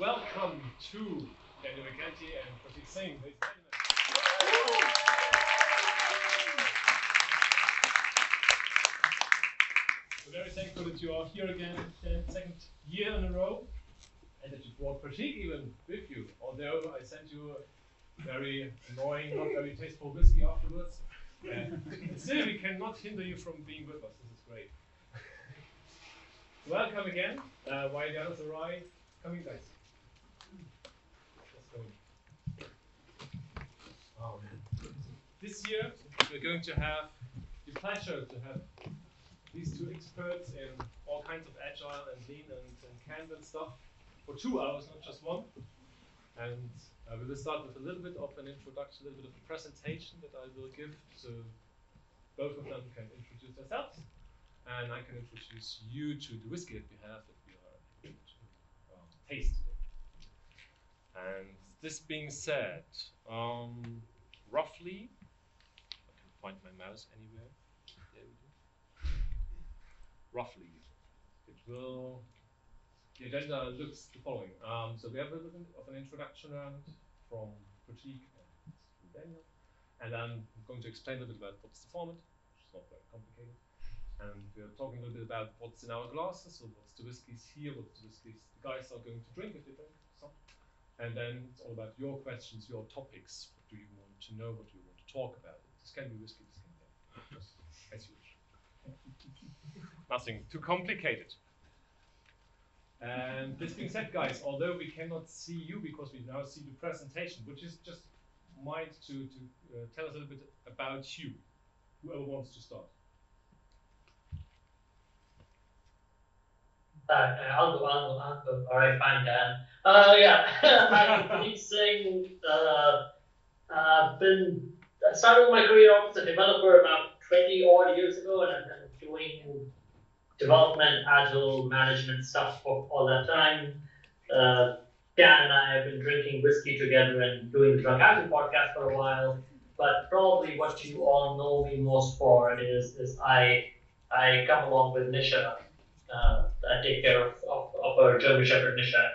welcome to Daniel Vacanti and Prateek Singh. We're very thankful that you are here again, the second year in a row, and that you brought Prateek even with you. Although I sent you a very annoying, not very tasteful whiskey afterwards, still we cannot hinder you from being with us. This is great. Welcome again. While the others arrive, come in, guys. Let's go. This year we're going to have the pleasure to have these two experts in all kinds of agile and lean and Kanban stuff for 2 hours, not just one. And we will start with a little bit of an introduction, a little bit of a presentation that I will give, so both of them can introduce themselves, and I can introduce you to the whiskey that we have that we are going to taste today. And this being said, roughly, I can find my mouse anywhere. There we go. Roughly, the agenda looks the following. So we have a little bit of an introduction round from Prateek and Daniel, and then I'm going to explain a little bit about what's the format, which is not very complicated. And we're talking a little bit about what's in our glasses, so what's the whiskies here, what's the whiskies the guys are going to drink if they drink some. And then it's all about your questions, your topics. What do you want to know? What do you want to talk about? This can be whiskey, this can be just as you wish. Nothing too complicated. And this being said, guys, although we cannot see you because we now see the presentation, which is just might to tell us a little bit about you. Whoever wants to start. I'll go. All right, fine, Dan. Yeah, I'm Prateek Singh. I started my career off as a developer about 20 odd years ago, and I've been doing development, agile management stuff for all that time. Dan and I have been drinking whiskey together and doing the Drunk Agile podcast for a while. But probably what you all know me most for is I come along with Nisha. I take care of our German Shepherd Nisha, and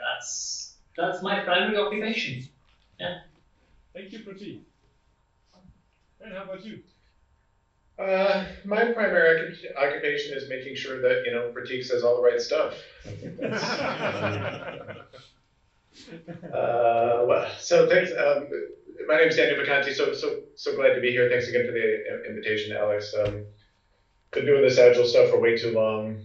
that's my primary occupation. Yeah. Thank you, Prateek. And how about you? My primary occupation is making sure that Prateek says all the right stuff. So thanks. My name is Daniel Prateek. So glad to be here. Thanks again for the invitation, Alex. Been doing this agile stuff for way too long.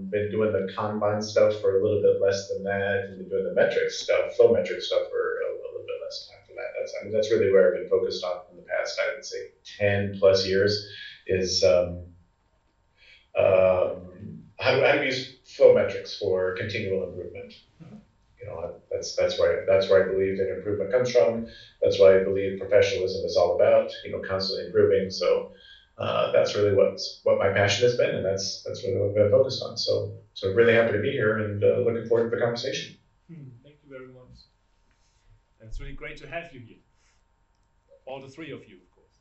Been doing the Kanban stuff for a little bit less than that, and been doing the metrics stuff, flow metric stuff for a little bit less time than that. That's really where I've been focused on in the past, I would say 10 plus years, is how do we use flow metrics for continual improvement. That's where I believe that improvement comes from. That's why I believe professionalism is all about, constantly improving. So that's really what my passion has been, and that's really what I've been focused on. So really happy to be here and looking forward to the conversation. Thank you very much. And it's really great to have you here. All the three of you, of course.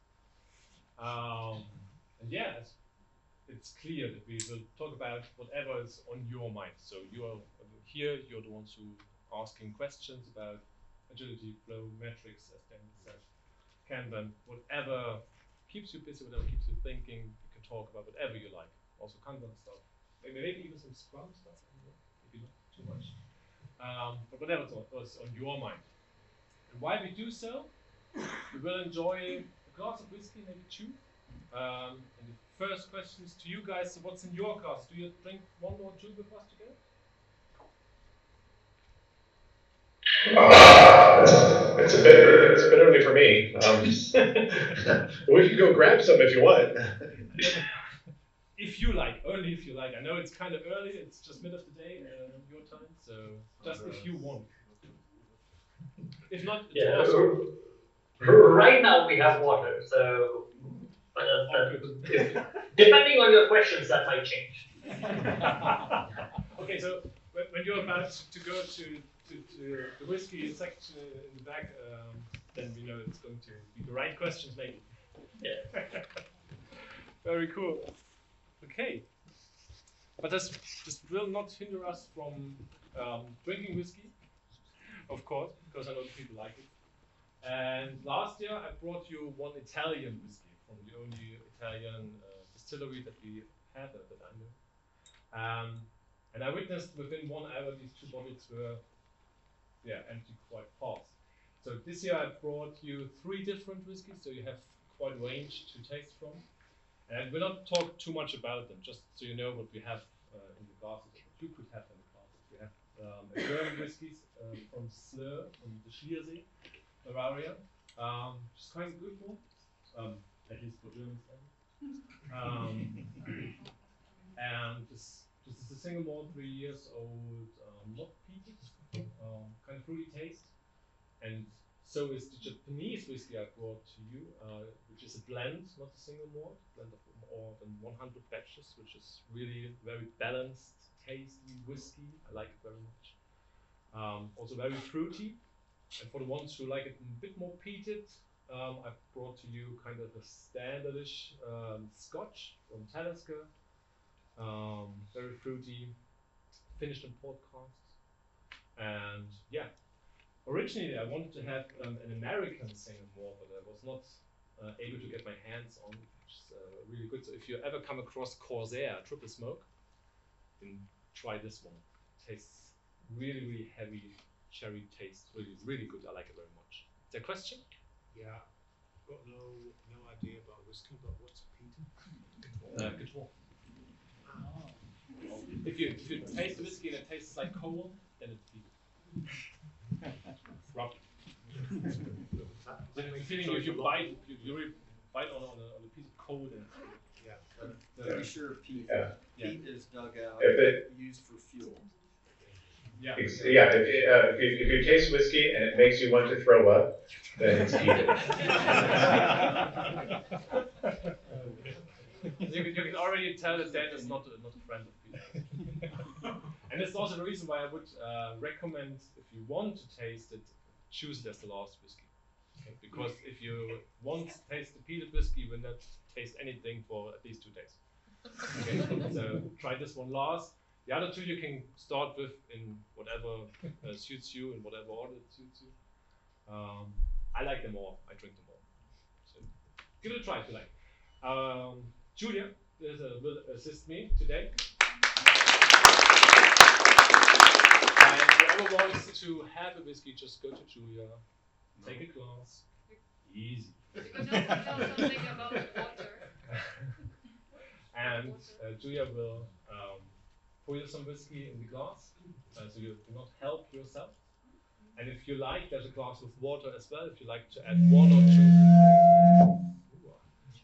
And yes, it's clear that we will talk about whatever is on your mind. So you are here, you're the ones who are asking questions about agility, flow, metrics, as Dan said, Kanban, whatever keeps you busy, whatever keeps you thinking, you can talk about whatever you like. Also Kanban stuff, maybe even some Scrum stuff, maybe not too much. But whatever was on your mind. And while we do so, we will enjoy a glass of whiskey, maybe two. And the first question is to you guys, so what's in your glass? Do you drink one or two with us together? It's a bit early for me. We can go grab some if you want. If you like, only if you like. I know it's kind of early, it's just mid of the day, your time, so just if you want. If not, it's awesome. Right now we have water, so depending on your questions, that might change. Okay, so when you're about to go to the whiskey section in the back, then we know it's going to be the right questions, maybe. Yeah. Very cool. Okay. But this will not hinder us from drinking whiskey. of course, because I know people like it. And last year I brought you one Italian whiskey from the only Italian distillery that we have that I know. And I witnessed within 1 hour these 2 bottles were empty quite fast. So this year I brought you 3 different whiskeys, so you have quite a range to taste from. And I will not talk too much about them, just so you know what we have in the glasses, what you could have in the glasses. We have a German whiskies from Slur, from the Schliersee, Bavaria. Which is quite a good one, at least for Germans. And this is a single malt, 3 years old, not peated, kind of fruity taste. And so is the Japanese whiskey I brought to you, which is a blend, not a single malt, blend of more than 100 batches, which is really very balanced, tasty whiskey. I like it very much. Also very fruity. And for the ones who like it a bit more peated, I brought to you kind of a standardish Scotch from Talisker. Very fruity, finished in port casks. And yeah, originally I wanted to have an American single malt, but I was not able to get my hands on, which is really good. So if you ever come across Corsair Triple Smoke, then try this one. It tastes really, really heavy cherry taste, really, really good. I like it very much. Is there a question? Yeah, I've got no idea about whiskey, but what's peated? Guitar. If you taste the whiskey and it tastes like coal, then it's peated. Rough. The feeling if you bite, you really bite on a piece of coal, then Pretty sure peat. Yeah. Peat is dug out, used for fuel. Yeah, if you taste whiskey and it makes you want to throw up, then it's peated. You can already tell that Dan is not a friend of peat. And it's also the reason why I would recommend, if you want to taste it, choose it as the last whiskey. Okay? Because if you want to taste the peated whiskey, you will not taste anything for at least 2 days. Okay? So try this one last. The other 2 you can start with in whatever suits you, in whatever order it suits you. I like them all. I drink them all. So give it a try if you like. Julia will assist me today. And whoever wants to have a whiskey, just go to Julia, take a glass. Easy. Because you know something about water. And Julia will pour you some whiskey in the glass, so you do not help yourself. And if you like, there's a glass with water as well. If you like to add 1 or 2,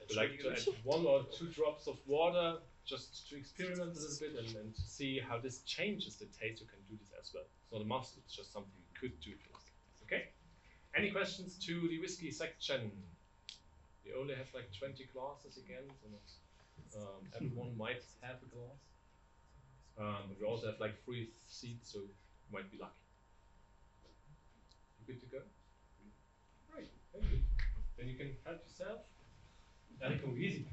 if you like to add 1 or 2 drops of water, just to experiment a little bit and to see how this changes the taste, you can do this as well. It's not a must, it's just something you could do for yourself. Okay? Any questions to the whiskey section? We only have like 20 glasses again, so not everyone might have a glass. But we also have like 3 seats, so you might be lucky. You good to go? Great, thank you. Then you can help yourself. That'll go easy.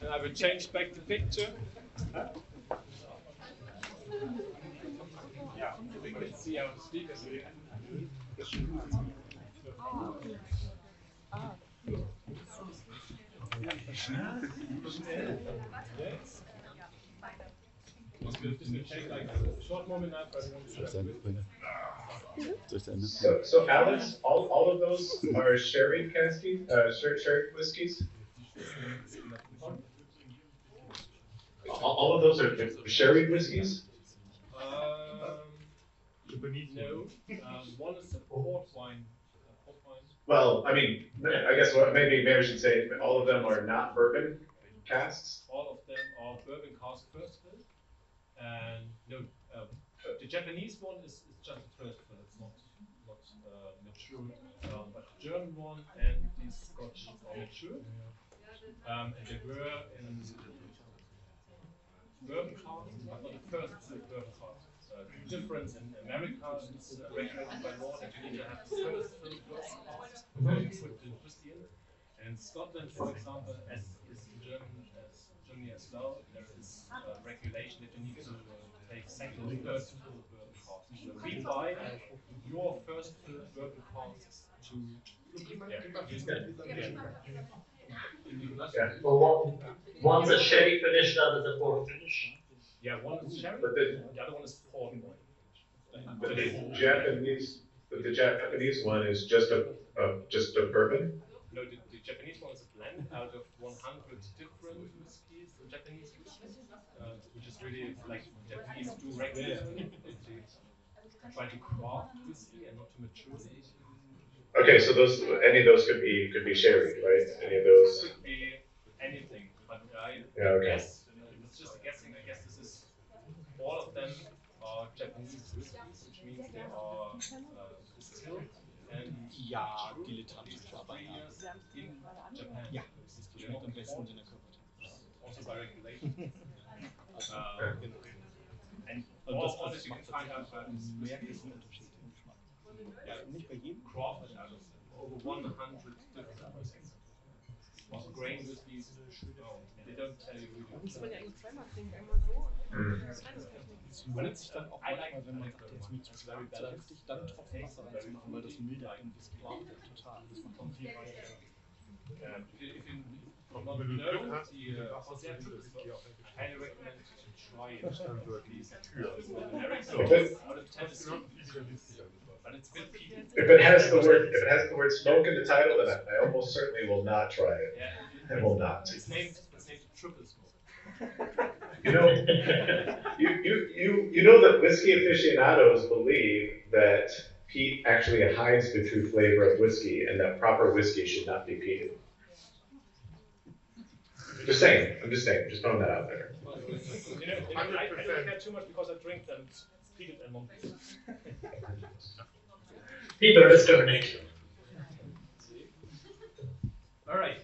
And I will change back the picture. Yeah, we can see our speakers here. Yes. Just gonna take like a short moment now for everyone to So Alex, all of those are sherry caskeys, sherry whiskeys? All of those are sherry whiskeys? No. One is a port wine. Well, I mean, I guess maybe we should say all of them are not bourbon casks. All of them are bourbon cask first fill. And no, the Japanese one is just a first fill. It's not mature. But the German one and the Scotch are mature. And they were in bourbon casks, but not the first bourbon cask. The difference in America is regulated by law that you need to have the first fill first cask before you put the whiskey in. And in Scotland, for example, as is in Germany as well, there is regulation that you need to second and third verbal causes. So pre-buy your first verbal cause to Well, one's a sherry finish, the other's a port finish. Yeah, one is sherry, But the other one is port wine. but the Japanese one is just a bourbon. No, the Japanese one is a blend out of 100 different whiskies, Japanese whiskies, which is really like Japanese do regularly. They try to craft whiskey and not to mature it. Okay, so any of those could be sherry, right? Any of those. Could be anything, but I Okay. guess it's just a guessing. I guess this is all of them are Japanese whiskies, which means they are distilled and dilettantisch, aber in ja. Japan. Ja, das schmeckt am besten in der Körpertemperatur. Also by regulation. Genau. And Und all das that you can macht find out about this merkt whiskey diesen Unterschied im Geschmack. Yeah, Nicht bei jedem, crafted out of over 100 different whiskies. Also grain whiskies, and they don't tell you really. Muss man ja eigentlich zweimal trinken, einmal so und es lohnt sich dann auch manchmal, wenn man sagt, jetzt mir zu stark, zu heftig, dann einen Tropfen Wasser reinzumachen, weil das mildert den Whisky total. Das macht ihn viel weicher. If you not know the concept, I highly recommend to try it. These out of Tennessee, but it's a bit peaty. If it has the word smoke in the title, then I almost certainly will not try it. Yeah, I will not. It's named triple smoke. You know, you know that whiskey aficionados believe that peat actually hides the true flavor of whiskey, and that proper whiskey should not be peated. Just saying. I'm just saying. Just throwing that out there. I don't care too much because I drink them peated and non-peated. People discriminate. All right.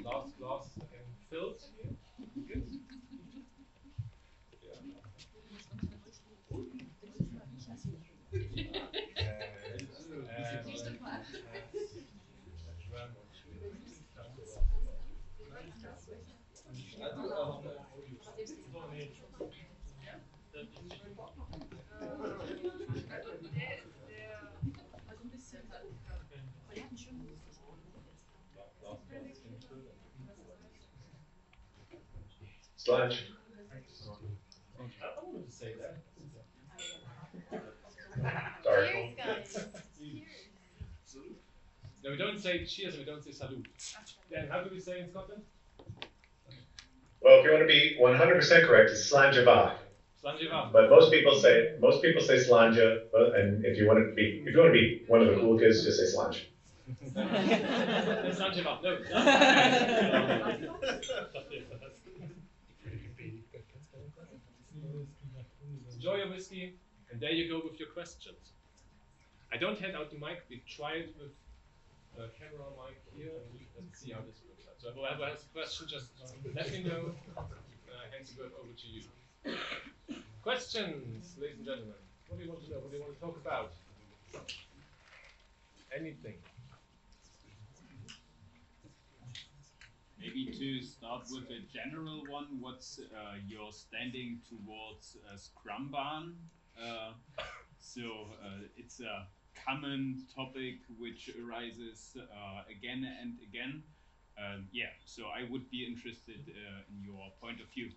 Last glass again filled. Good. Sludge. I wanted to say that. Sorry. Cheers, guys. No, we don't say cheers and we don't say salute. Dan, how do we say in Scotland? Well, if you want to be 100% correct, it's slàinte. Slàinte. But most people say slàinte. And if you want to be one of the cool kids, just say slàinte. Slàinte. No. Enjoy your whiskey, and there you go with your questions. I don't hand out the mic. We try it with camera mic here. Let's see how this works out. So whoever has a question, just let me know. Hand the word over to you. Questions, ladies and gentlemen. What do you want to know? What do you want to talk about? Anything. Maybe to start with a general one, what's your standing towards Scrumban? It's a common topic which arises again and again. So I would be interested in your point of view.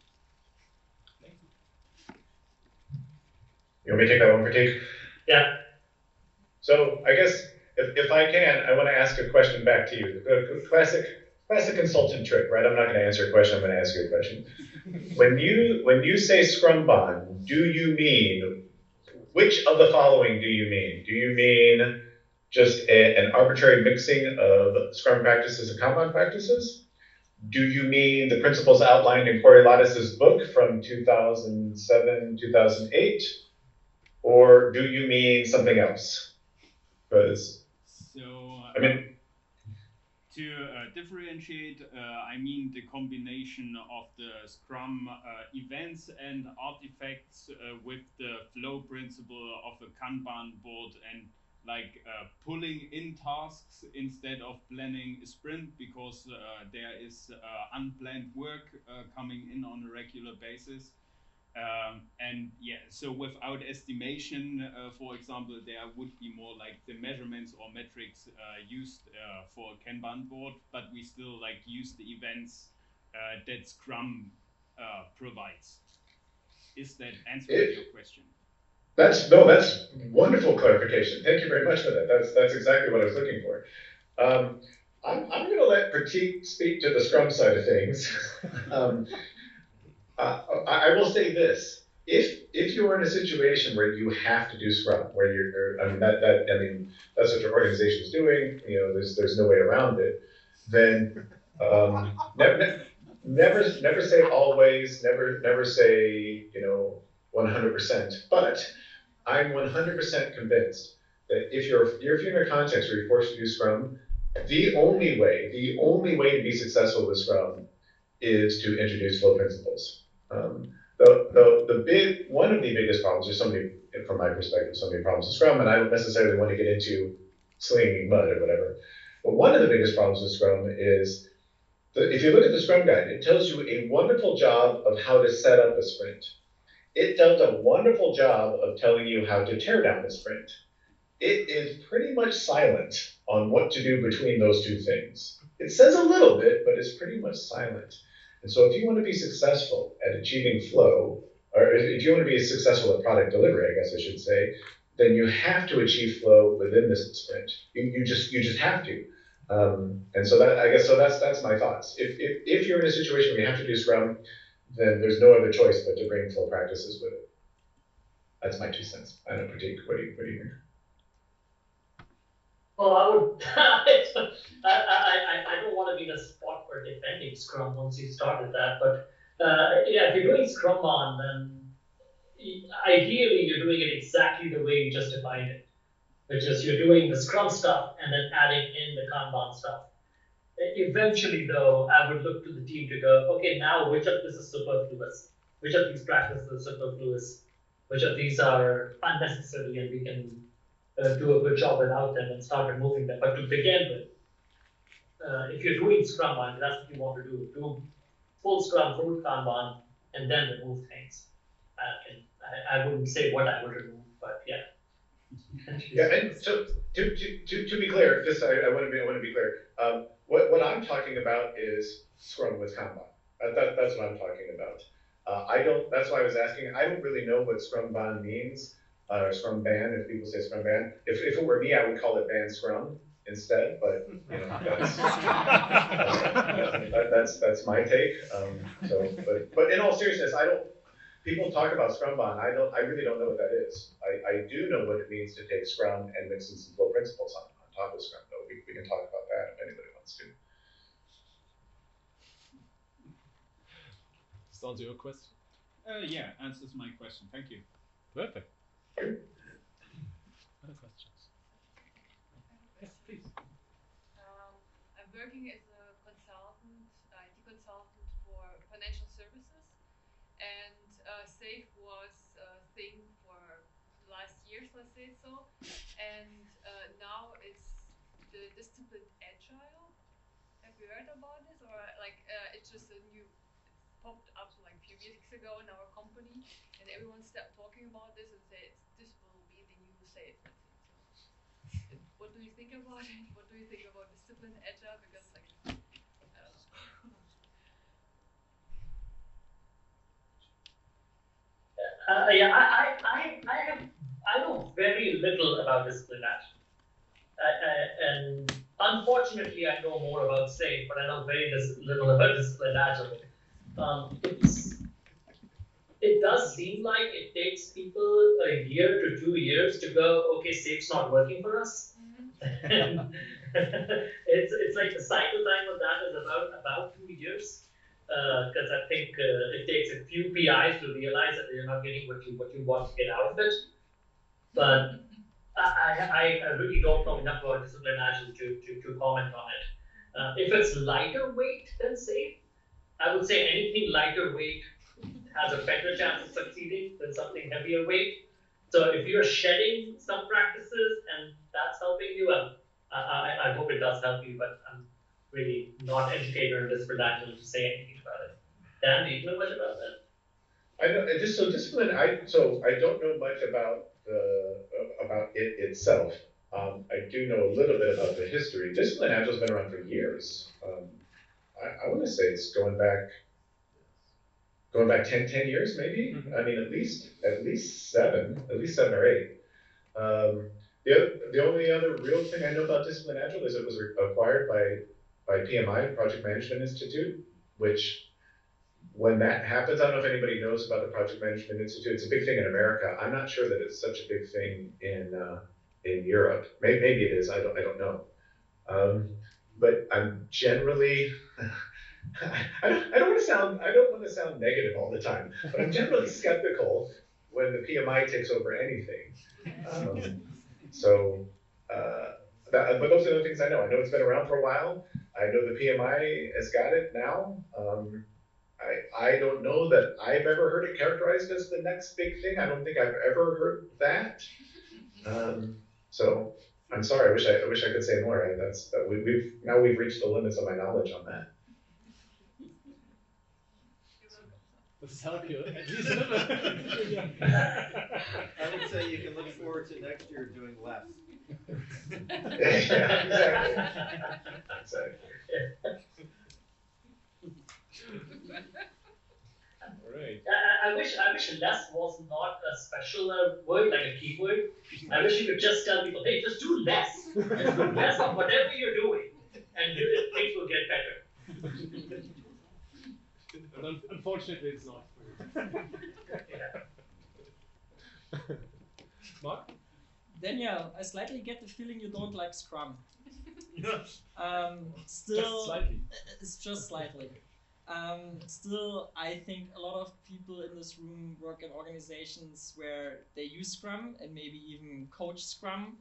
Thank you. You want me to take that one, Prateek? Yeah. So I guess if I can, I want to ask a question back to you. The classic consultant trick, right? I'm not going to answer a question. I'm going to ask you a question. When you say Scrumban, do you mean, which of the following do you mean? Do you mean just an arbitrary mixing of Scrum practices and Kanban practices? Do you mean the principles outlined in Corey Lattis's book from 2007, 2008? Or do you mean something else? Because, to differentiate, I mean the combination of the Scrum events and artifacts with the flow principle of a Kanban board, and pulling in tasks instead of planning a sprint, because there is unplanned work coming in on a regular basis. And yeah, so without estimation, for example, there would be more like the measurements or metrics used for a Kanban board, but we still like use the events that Scrum provides. Is that answering your question? That's wonderful clarification. Thank you very much for that. That's exactly what I was looking for. I'm going to let Prateek speak to the Scrum side of things. I will say this: if you are in a situation where you have to do Scrum, where that's what your organization is doing, there's no way around it, then never say always, never say 100%. But I'm 100% convinced that if you're in a context where you're forced to do Scrum, the only way to be successful with Scrum is to introduce flow principles. One of the biggest problems, or from my perspective, so many problems with Scrum, and I don't necessarily want to get into slinging mud or whatever, but one of the biggest problems with Scrum is that if you look at the Scrum guide, it tells you a wonderful job of how to set up a sprint. It does a wonderful job of telling you how to tear down the sprint. It is pretty much silent on what to do between those two things. It says a little bit, but it's pretty much silent. And so if you want to be successful at achieving flow, or if you want to be successful at product delivery, I guess I should say, then you have to achieve flow within this sprint. You just have to. And so that's my thoughts. If you're in a situation where you have to do Scrum, then there's no other choice but to bring flow practices with it. That's my 2 cents. I don't know, Prateek, what do you think? Well, I would. I don't want to be the spot for defending Scrum once you started that, but yeah, if you're doing Scrumban, then ideally you're doing it exactly the way you just defined it, which is you're doing the Scrum stuff and then adding in the Kanban stuff. Eventually, though, I would look to the team to go, okay, now which of this is superfluous? Which of these practices are superfluous? Which of these are unnecessary and we can do a good job without them and start removing them? But to begin with, if you're doing Scrumban, that's what you want to do full Scrum, full Kanban, and then remove things. I wouldn't say what I would remove, but yeah. Yeah, and so to be clear, just I want to be clear. What I'm talking about is Scrum with Kanban. That's what I'm talking about. I don't. That's why I was asking. I don't really know what Scrumban means, or Scrumban. If people say Scrumban, if it were me, I would call it Ban Scrum instead. But that's my take. But in all seriousness, I don't. People talk about Scrumban. I really don't know what that is. I do know what it means to take Scrum and mix in some flow principles on top of Scrum, though. We can talk about that if anybody wants to. Does that answer your question? Yeah, answers my question. Thank you. Perfect. Other questions? Yes, please. I'm working as a consultant, IT consultant for financial services, and SAFe was a thing for the last years, let's say so, and now it's the discipline Agile. Have you heard about this, or like it's just a new? Popped up like a few weeks ago in our company, and everyone started talking about this and said this will be the new SAFe. So, what do you think about it? What do you think about discipline Agile? Because like, I don't know. Yeah, I know very little about discipline Agile. And unfortunately, I know more about SAFe, but I know very little about discipline Agile. It does seem like it takes people a year to 2 years to go, okay, SAFe's not working for us. And it's like the cycle time of that is about 2 years, because I think it takes a few PIs to realize that you're not getting what you want to get out of it. But I really don't know enough about discipline Agile to comment on it. If it's lighter weight than SAFe, I would say anything lighter weight has a better chance of succeeding than something heavier weight. So if you're shedding some practices and that's helping you, I hope it does help you, but I'm really not educated in this for that to say anything about it. Dan, do you know much about that? I know just so discipline. I don't know much about it itself. I do know a little bit about the history. Discipline Agile's been around for years. I want to say it's going back 10 years maybe. Mm-hmm. I mean at least seven or eight. The only other real thing I know about Discipline Agile is it was acquired by PMI, Project Management Institute, which when that happens, I don't know if anybody knows about the Project Management Institute. It's a big thing in America. I'm not sure that it's such a big thing in Europe. Maybe it is. I don't know. But I'm generally I don't want to sound negative all the time, but I'm generally skeptical when the PMI takes over anything. But those are the things I know. I know it's been around for a while. I know the PMI has got it now. I don't know that I've ever heard it characterized as the next big thing. I don't think I've ever heard that. So I'm sorry. I wish I could say more. We've reached the limits of my knowledge on that. I would say you can look forward to next year doing less. Yeah, exactly. Right. I wish less was not a special word, like a keyword. I wish you could just tell people, hey, just do less. Just do less of whatever you're doing, and things will get better. But unfortunately, it's not. Mark? Daniel, I slightly get the feeling you don't like Scrum. Still, just slightly. It's just slightly. Still, I think a lot of people in this room work in organizations where they use Scrum and maybe even coach Scrum.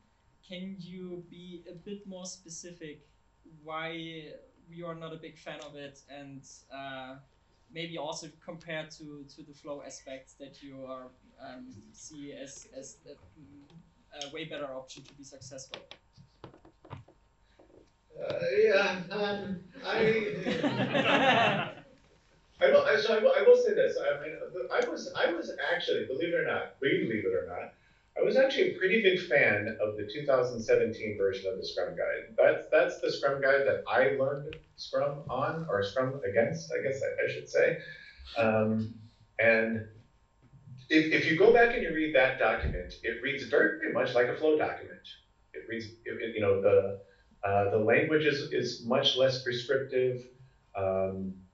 Can you be a bit more specific why you are not a big fan of it, and maybe also compared to the flow aspects that you are see as a way better option to be successful? I will say this. I mean, I was actually, believe it or not, I was actually a pretty big fan of the 2017 version of the Scrum Guide. That's the Scrum Guide that I learned Scrum on, or Scrum against, I guess I should say. And if you go back and you read that document, it reads very much like a flow document. It reads, the language is much less prescriptive.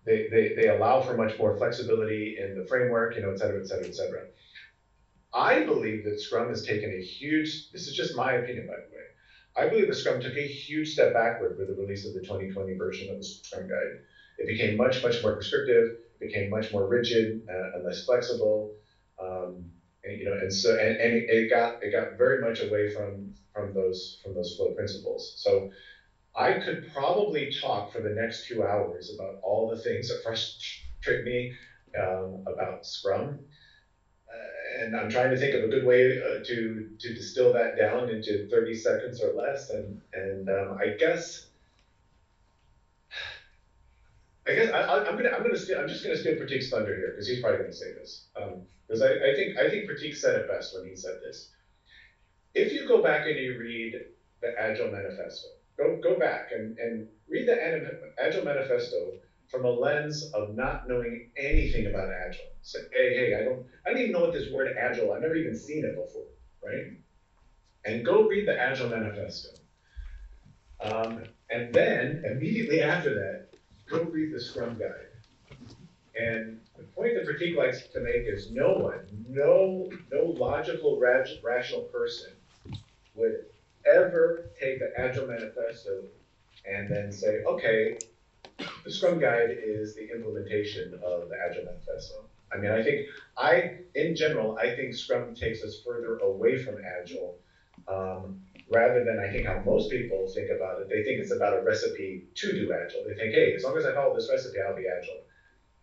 They allow for much more flexibility in the framework, et cetera, et cetera, et cetera. I believe that Scrum has taken a huge, this is just my opinion, by the way. I believe that Scrum took a huge step backward with the release of the 2020 version of the Scrum Guide. It became much more prescriptive, it became much more rigid and less flexible. It got very much away from those flow principles. So I could probably talk for the next 2 hours about all the things that frustrate me about Scrum. And I'm trying to think of a good way to distill that down into 30 seconds or less. And I guess I'm just gonna steal Prateek's thunder here, because he's probably gonna say this. Because I think Prateek said it best when he said this. If you go back and you read the Agile Manifesto, go back and read the Agile Manifesto from a lens of not knowing anything about Agile. Say, hey, I don't even know what this word Agile, I've never even seen it before, right? And go read the Agile Manifesto. And then, immediately after that, go read the Scrum Guide. And the point that Prateek likes to make is no logical, rational person would ever take the Agile Manifesto and then say, okay, the Scrum Guide is the implementation of the Agile Manifesto. I mean, in general, I think Scrum takes us further away from Agile, rather than I think how most people think about it. They think it's about a recipe to do Agile. They think, hey, as long as I follow this recipe, I'll be Agile.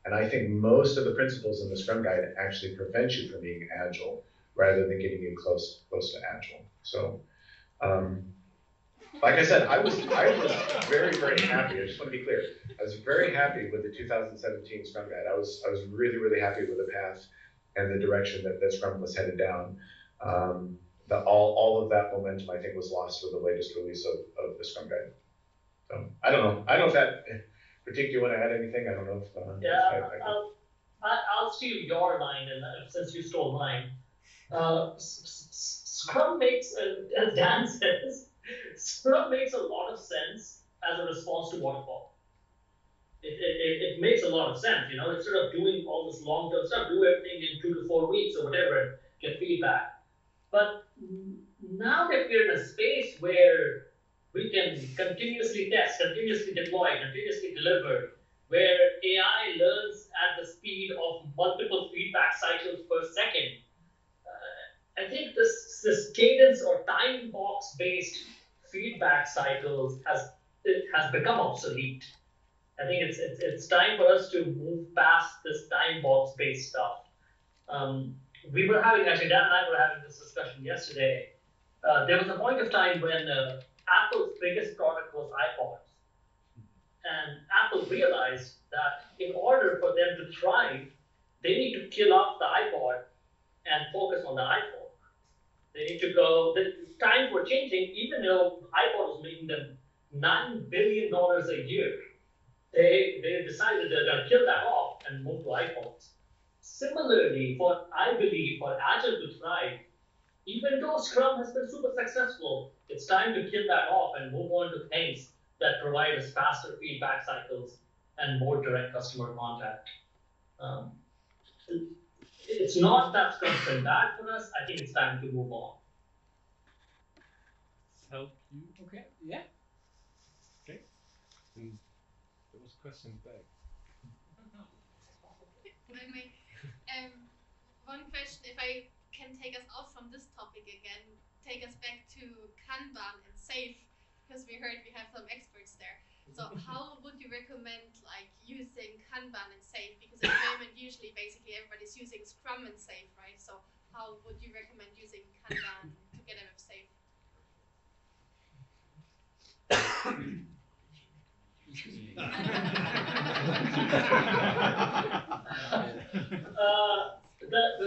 And I think most of the principles in the Scrum Guide actually prevent you from being Agile, rather than getting you close to Agile. So, like I said, I was very, very happy. I just want to be clear. I was very happy with the 2017 Scrum Guide. I was really, really happy with the path the direction that Scrum was headed down. All of that momentum, I think, was lost with the latest release of the Scrum Guide. So I don't know. I don't know if that, Prateek, do you want to add anything? I don't know if. Yeah, I'll steal your line, and since you stole mine. Scrum makes, as Dan says, Scrum makes a lot of sense as a response to waterfall. It makes a lot of sense, you know, instead of doing all this long-term stuff, do everything in 2 to 4 weeks or whatever and get feedback. But now that we're in a space where we can continuously test, continuously deploy, continuously deliver, where AI learns at the speed of multiple feedback cycles per second, I think this cadence or time box based feedback cycles has become obsolete. I think it's time for us to move past this time box based stuff. We were having, actually, Dan and I were having this discussion yesterday. There was a point of time when Apple's biggest product was iPods. And Apple realized that in order for them to thrive, they need to kill off the iPod and focus on the iPhone. They need to go, the times were changing, even though iPod was making them $9 billion a year. They decided they're going to kill that off and move to iPhones. Similarly, I believe for Agile to thrive, even though Scrum has been super successful, it's time to kill that off and move on to things that provide us faster feedback cycles and more direct customer contact. It's not that Scrum's been bad for us. I think it's time to move on. Help you? Okay, yeah. Okay. And there was a question back. One question, if I can take us out from this topic again, take us back to Kanban and SAFe, because we heard we have some experts there. So how would you recommend like using Kanban and SAFe? Because at the moment, usually basically everybody's using Scrum and SAFe, right? So how would you recommend using Kanban together with SAFe?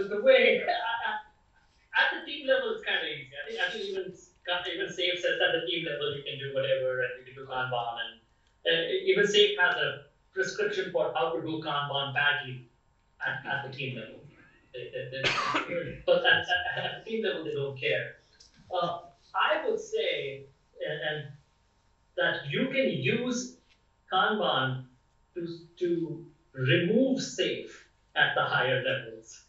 The way at the team level it's kind of easy. I think even SAFe says at the team level you can do whatever and you can do Kanban, and even SAFe has a prescription for how to do Kanban badly at the team level. But at the team level they don't care. I would say and that you can use Kanban to remove SAFe at the higher levels.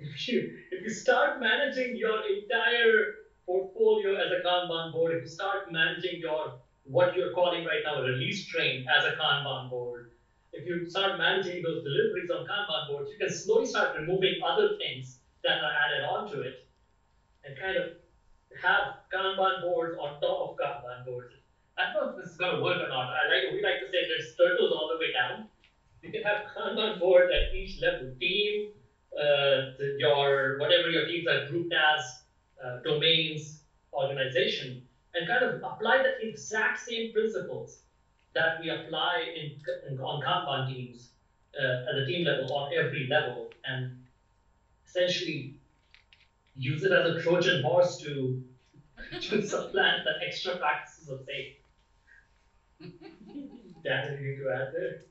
If you start managing your entire portfolio as a Kanban board, if you start managing what you're calling right now a release train as a Kanban board, if you start managing those deliveries on Kanban boards, you can slowly start removing other things that are added onto it and kind of have Kanban boards on top of Kanban boards. I don't know if this is going to work or not. We like to say there's turtles all the way down. You can have Kanban boards at each level, team, whatever your teams are grouped as, domains, organization, and kind of apply the exact same principles that we apply on Kanban teams at the team level on every level, and essentially use it as a Trojan horse to supplant the extra practices of SAFe. Dan, anything to add there?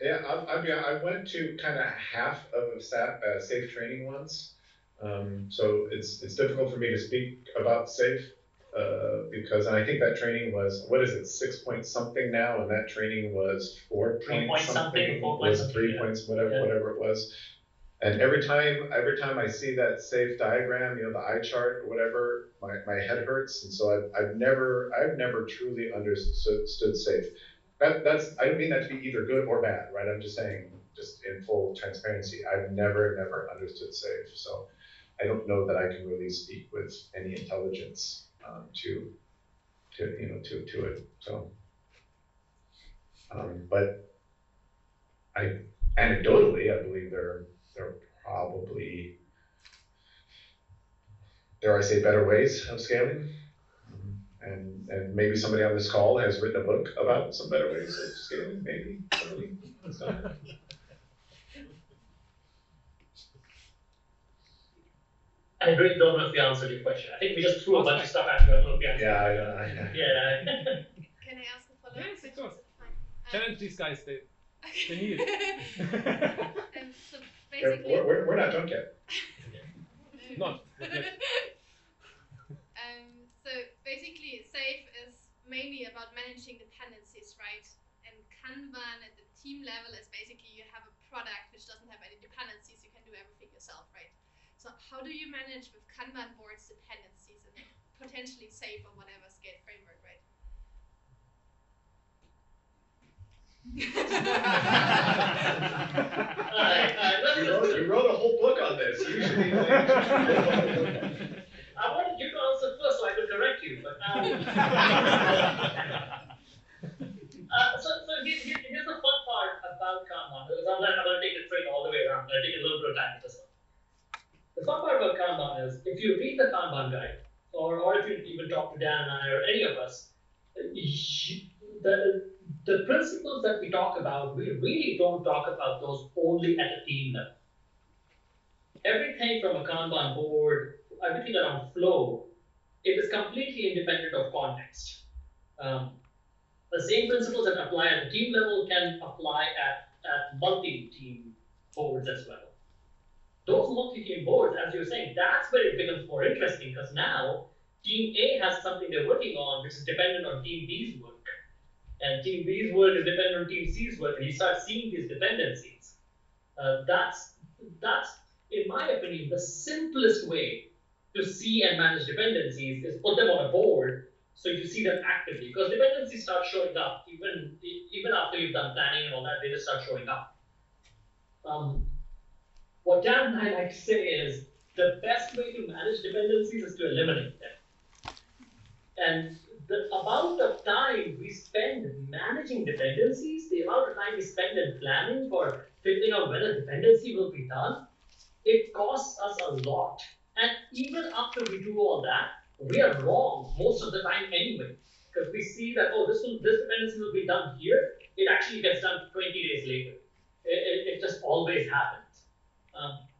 Yeah, I went to kind of half of a SAFe training once, so it's difficult for me to speak about SAFe because, and I think that training was, what is it, 6 point something now, and that training was 4 point something, was 3 points, whatever it was. And every time I see that SAFe diagram, you know, the eye chart or whatever, my head hurts, and so I've never truly understood SAFe. I don't mean that to be either good or bad, right? I'm just saying, just in full transparency, I've never understood SAFe, so I don't know that I can really speak with any intelligence to it. So, but anecdotally, I believe there are probably, dare I say, better ways of scaling. And maybe somebody on this call has written a book about some better ways of scaling, maybe somebody has done it. I really don't know if we answered your question. I think we just threw a bunch of stuff at you. I don't know if we answered. Yeah, I know. Yeah. Can I ask a follow-up Yes, of question? course. Fine. Challenge these guys, they need it. So Yeah, basically, we're not drunk yet. Not yet. So basically, SAFe is mainly about managing dependencies, right? And Kanban at the team level is basically you have a product which doesn't have any dependencies. You can do everything yourself, right? So how do you manage with Kanban boards dependencies in a potentially SAFe or whatever scale framework, right? You wrote a whole book on this. You should be I wanted you to answer first so I could correct you, but so here's the fun part about Kanban, because I'm going to take the train all the way around. I'll take a little bit of time with this one. The fun part about Kanban is if you read the Kanban guide, or if you even talk to Dan and I or any of us, the principles that we talk about, we really don't talk about those only at a team level. Everything from a Kanban board, everything around flow, it is completely independent of context. The same principles that apply at the team level can apply at multi-team boards as well. Those multi-team boards, as you were saying, that's where it becomes more interesting because now Team A has something they're working on which is dependent on Team B's work. And Team B's work is dependent on Team C's work, and you start seeing these dependencies. That's, in my opinion, the simplest way to see and manage dependencies is put them on a board so you see them actively. Because dependencies start showing up even after you've done planning and all that, they just start showing up. What Dan and I like to say is the best way to manage dependencies is to eliminate them. And the amount of time we spend managing dependencies, the amount of time we spend in planning for figuring out when a dependency will be done, it costs us a lot. And even after we do all that, we are wrong most of the time anyway. Because we see that, oh, this dependency will be done here, it actually gets done 20 days later. It just always happens.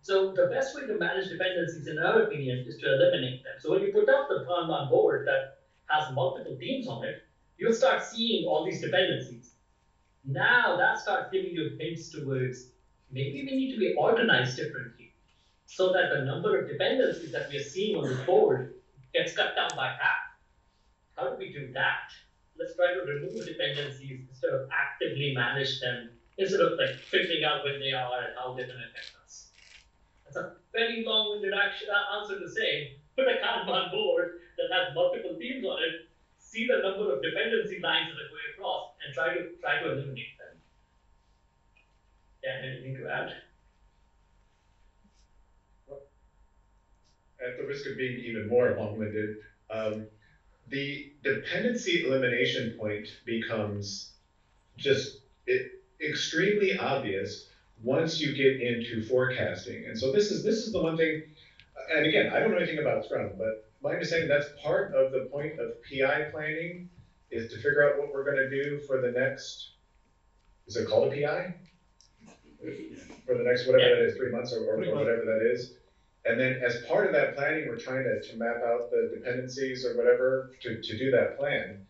So the best way to manage dependencies, in our opinion, is to eliminate them. So when you put up the Kanban board that has multiple teams on it, you'll start seeing all these dependencies. Now that starts giving you hints towards maybe we need to be organized differently so that the number of dependencies that we are seeing on the board gets cut down by half. How do we do that? Let's try to remove dependencies instead of actively manage them, instead of like figuring out when they are and how they're going to affect us. That's a very long-winded answer to say, put a Kanban board that has multiple teams on it, see the number of dependency lines that are going across, and try to eliminate them. Dan, anything to add? At the risk of being even more long-winded, the dependency elimination point becomes just extremely obvious once you get into forecasting. And so this is the one thing, and again, I don't know anything about Scrum, but my understanding that's part of the point of PI planning is to figure out what we're going to do for the next, is it called a PI? For the next, whatever that is, 3 months or whatever that is. And then as part of that planning, we're trying to map out the dependencies or whatever to do that plan.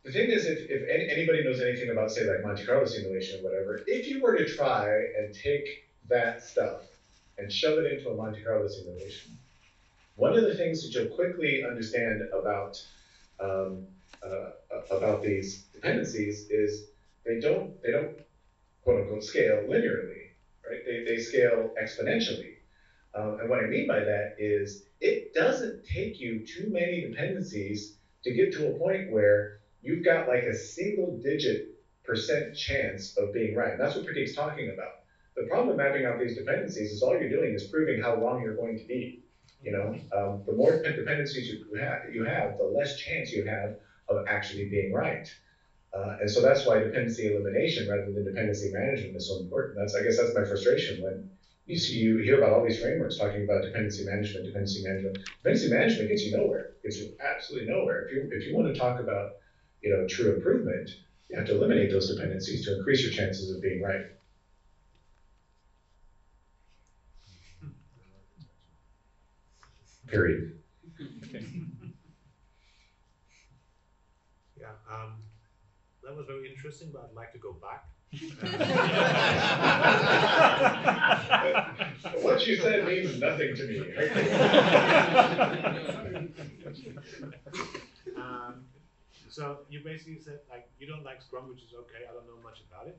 The thing is, if anybody knows anything about, say, like Monte Carlo simulation or whatever, if you were to try and take that stuff and shove it into a Monte Carlo simulation, one of the things that you'll quickly understand about these dependencies is they don't quote unquote scale linearly, right? They scale exponentially. And what I mean by that is it doesn't take you too many dependencies to get to a point where you've got like a single-digit % chance of being right. And that's what Prateek's talking about. The problem with mapping out these dependencies is all you're doing is proving how wrong you're going to be. You know, the more dependencies you have, the less chance you have of actually being right. And so that's why dependency elimination rather than dependency management is so important. I guess that's my frustration when you hear about all these frameworks talking about dependency management. Dependency management gets you nowhere. Gets you absolutely nowhere. If you want to talk about, you know, true improvement, you have to eliminate those dependencies to increase your chances of being right. period. Okay. Yeah, that was very interesting, but I'd like to go back. What you said means nothing to me. So you basically said like you don't like Scrum, which is okay. I don't know much about it.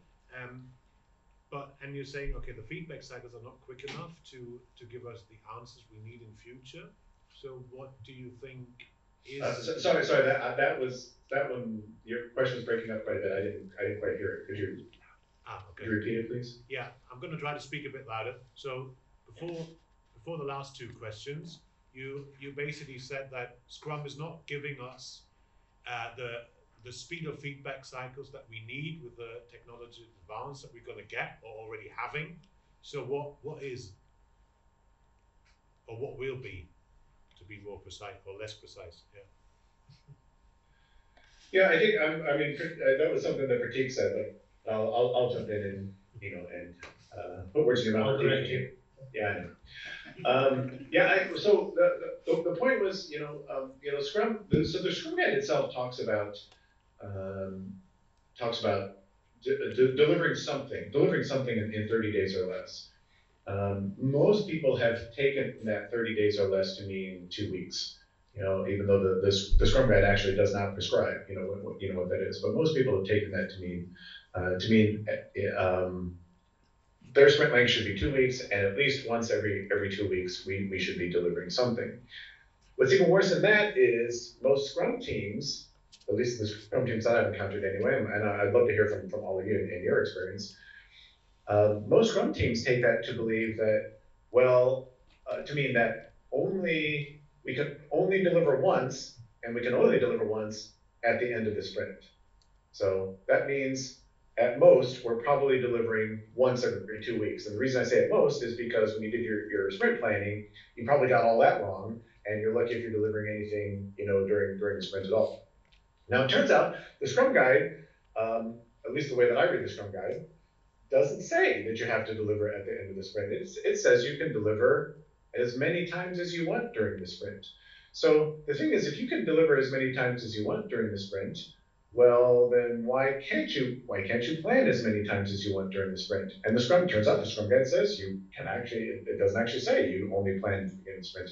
And you're saying okay, the feedback cycles are not quick enough to give us the answers we need in future. So what do you think is? Sorry. That one. Your question was breaking up quite a bit. I didn't quite hear it. Could you? Okay. Could you repeat it, please? Yeah, I'm going to try to speak a bit louder. So before the last two questions, you basically said that Scrum is not giving us the speed of feedback cycles that we need with the technology advance that we're going to get or already having. So what is or what will be, to be more precise or less precise? Yeah. Yeah, I think that was something that Prateek said, but I'll jump in and put words in your mouth. Yeah, I know. So the point was, Scrum. So the Scrum Guide itself talks about delivering something in 30 days or less. Most people have taken that 30 days or less to mean 2 weeks. Even though the Scrum Guide actually does not prescribe, what that is. But most people have taken that to mean their sprint length should be 2 weeks, and at least once every 2 weeks we should be delivering something. What's even worse than that is most Scrum teams, at least the Scrum teams that I've encountered anyway, and I'd love to hear from all of you in your experience. Most Scrum teams take that to believe that, to mean that we can only deliver once, and we can only deliver once at the end of the sprint. So that means at most we're probably delivering once every 2 weeks. And the reason I say at most is because when you did your sprint planning, you probably got all that wrong, and you're lucky if you're delivering anything during the sprint at all. Now it turns out the Scrum Guide, at least the way that I read the Scrum Guide, doesn't say that you have to deliver at the end of the sprint. It says you can deliver as many times as you want during the sprint. So the thing is, if you can deliver as many times as you want during the sprint, well, then why can't you plan as many times as you want during the sprint? And turns out the Scrum Guide says you can actually, it doesn't actually say you only plan at the beginning of the sprint,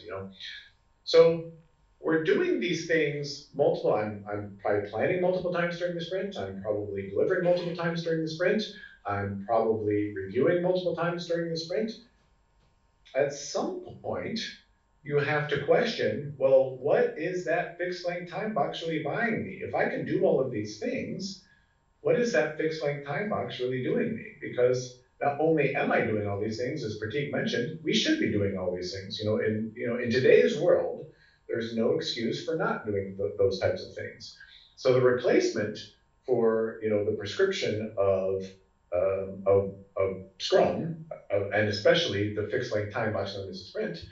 So we're doing these things multiple. I'm probably planning multiple times during the sprint. I'm probably delivering multiple times during the sprint. I'm probably reviewing multiple times during the sprint. At some point, you have to question, well, what is that fixed length time box really buying me? If I can do all of these things, what is that fixed length time box really doing me? Because not only am I doing all these things, as Prateek mentioned, we should be doing all these things. In today's world, there's no excuse for not doing those types of things. So the replacement for the prescription of Scrum, and especially the fixed length time box known as a sprint,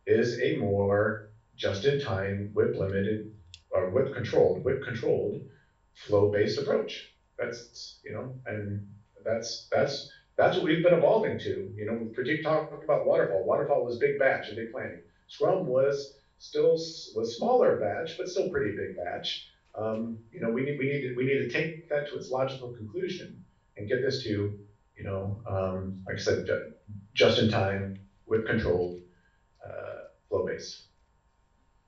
is a more just-in-time, whip-limited, or whip-controlled, flow-based approach. That's and that's what we've been evolving to. Prateek talked about waterfall. Waterfall was big batch and big planning. Scrum was smaller batch, but still pretty big batch. We need to take that to its logical conclusion and get this to, like I said, just-in-time, whip-controlled, flow-based.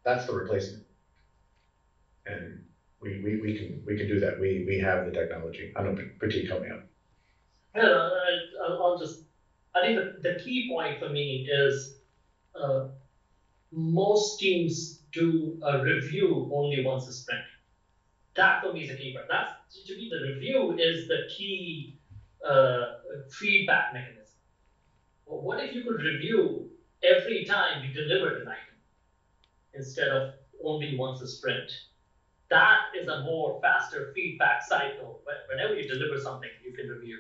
That's the replacement, and we can do that. We have the technology. I don't know, Prateek, help me out. Yeah, I think the key point for me is most teams do a review only once a sprint. That for me is a key point. To me, the review is the key feedback mechanism. Well, what if you could review every time you delivered an item instead of only once a sprint? That is a more faster feedback cycle. Whenever you deliver something, you can review.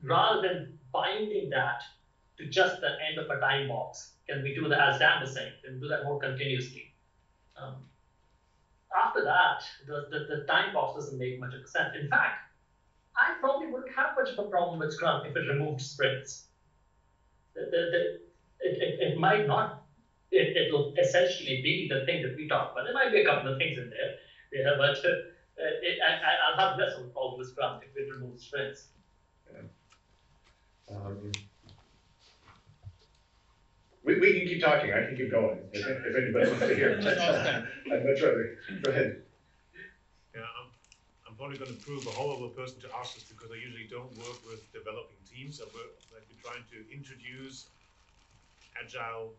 Rather than binding that to just the end of a time box, can we do that, as Dan was saying, can we do that more continuously? After that, the time box doesn't make much of a sense. In fact, I probably wouldn't have much of a problem with Scrum if it removed sprints. It might not it'll essentially be the thing that we talk about. There might be a couple of things in there, but I'll have less of a problem with Scrum if it removes sprints. Yeah. We can keep talking. I can keep going if anybody wants to hear. I'd much rather. Go ahead. Yeah, I'm probably going to prove a horrible person to ask this because I usually don't work with developing teams. I've been trying to introduce agile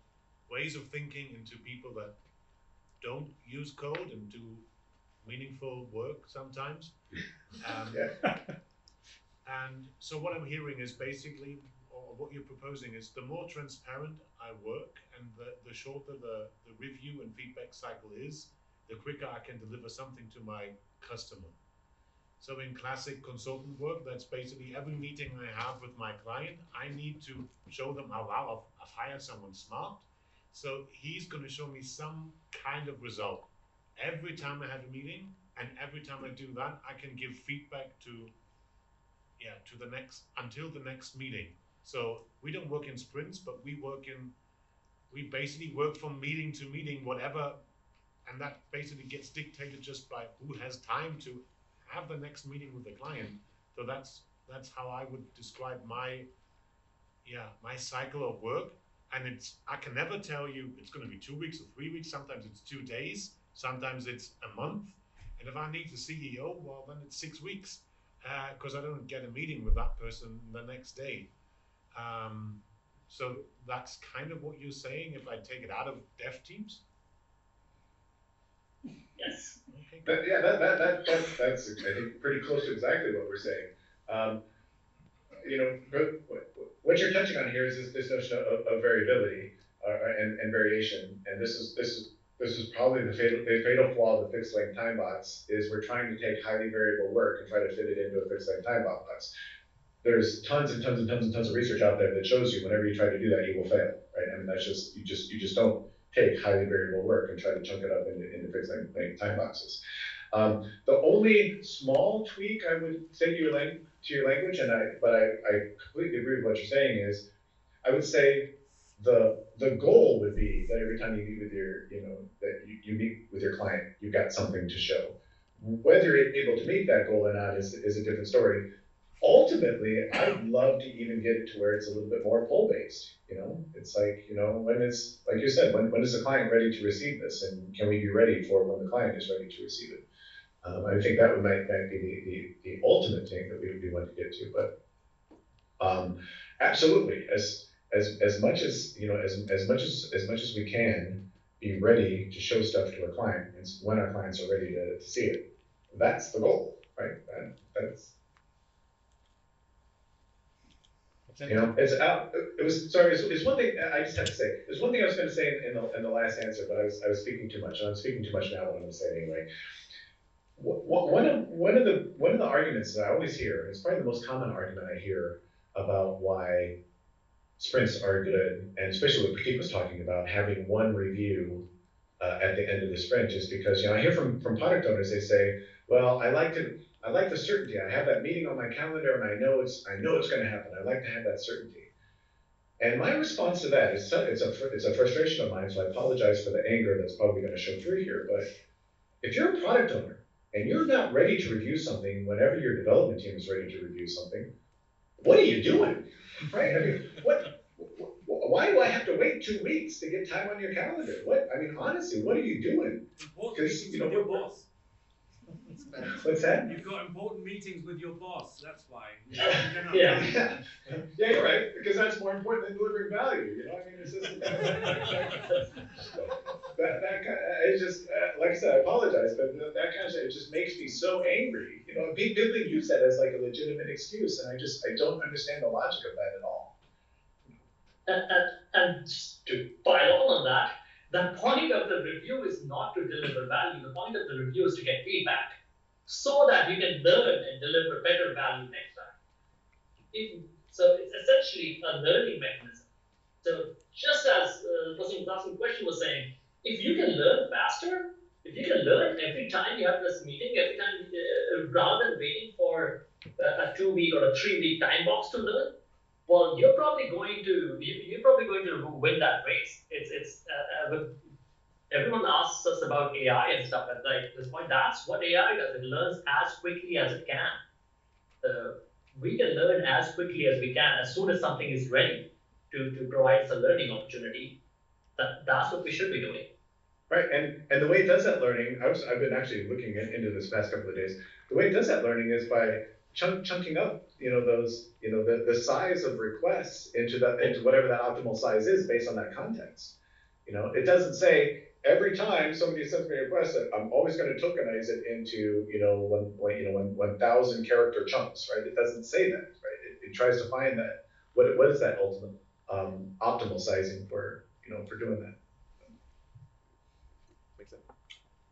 ways of thinking into people that don't use code and do meaningful work sometimes. Yeah. And so what I'm hearing is basically, or what you're proposing is, the more transparent I work and the shorter the review and feedback cycle is, the quicker I can deliver something to my customer. So in classic consultant work, that's basically every meeting I have with my client, I need to show them how wow, I've hired someone smart. So he's going to show me some kind of result. Every time I have a meeting, and every time I do that, I can give feedback to the next, until the next meeting. So we don't work in sprints, but we basically work from meeting to meeting, whatever, and that basically gets dictated just by who has time to have the next meeting with the client. So that's how I would describe my cycle of work. And I can never tell you it's going to be 2 weeks or 3 weeks. Sometimes it's 2 days. Sometimes it's a month. And if I need the CEO, well, then it's 6 weeks. Because I don't get a meeting with that person the next day. So that's kind of what you're saying if I take it out of dev teams? Yes. Okay. That's I think pretty close to exactly what we're saying. What you're touching on here is this notion of variability and variation, and this is probably the fatal flaw of the fixed length time box is we're trying to take highly variable work and try to fit it into a fixed length time box. There's tons and tons and tons and tons of research out there that shows you whenever you try to do that, you will fail, right? I mean, that's just you just don't take highly variable work and try to chunk it up into fixed length time boxes. The only small tweak I would say to your language, but I completely agree with what you're saying, is I would say the goal would be that every time you meet with you meet with your client, you've got something to show. Whether you're able to meet that goal or not is a different story. Ultimately, I'd love to even get it to where it's a little bit more pull-based. It's like, when is, like you said, when is the client ready to receive this, and can we be ready for when the client is ready to receive it? I think that might be the ultimate thing that we want to get to. But absolutely, as much as as much as we can be ready to show stuff to our client, and when our clients are ready to see it, that's the goal, right? That's it's one thing I just have to say. There's one thing I was going to say in the last answer, but I was speaking too much, and I'm speaking too much now. But I'm going to say it anyway. One of the arguments that I always hear, and it's probably the most common argument I hear about why sprints are good, and especially what Prateek was talking about, having one review at the end of the sprint, is because I hear from product owners, they say, well, I like the certainty. I have that meeting on my calendar, and I know it's going to happen. I like to have that certainty. And my response to that is it's a frustration of mine, so I apologize for the anger that's probably going to show through here. But if you're a product owner and you're not ready to review something whenever your development team is ready to review something, what are you doing? Right? I mean, why do I have to wait 2 weeks to get time on your calendar? Honestly, what are you doing? Important meetings with your boss. What's that? You've got important meetings with your boss. That's why. Yeah, you're right, because that's more important than delivering value. It's just it's just like I said, I apologize, but that kind of it just makes me so angry. People use that as like a legitimate excuse, and I don't understand the logic of that at all. and to pile on that, the point of the review is not to deliver value. The point of the review is to get feedback, so that you can learn and deliver better value next time. So it's essentially a learning mechanism. So just as the person who's asking the question was saying, if you can learn faster, if you can learn every time you have this meeting, every time rather than waiting for a 2-week or a 3-week time box to learn, well, you're probably going to win that race. Everyone asks us about AI and stuff, and like this point, that's what AI does. It learns as quickly as it can. We can learn as quickly as we can as soon as something is ready to provide us a learning opportunity. That's what we should be doing. Right, and the way it does that learning, I've been actually looking into this past couple of days. The way it does that learning is by chunking up, the size of requests into whatever that optimal size is based on that context. It doesn't say every time somebody sends me a request that I'm always going to tokenize it into 1,000 character chunks, right? It doesn't say that, right? It tries to find that what is that ultimate optimal sizing for doing that. Makes sense.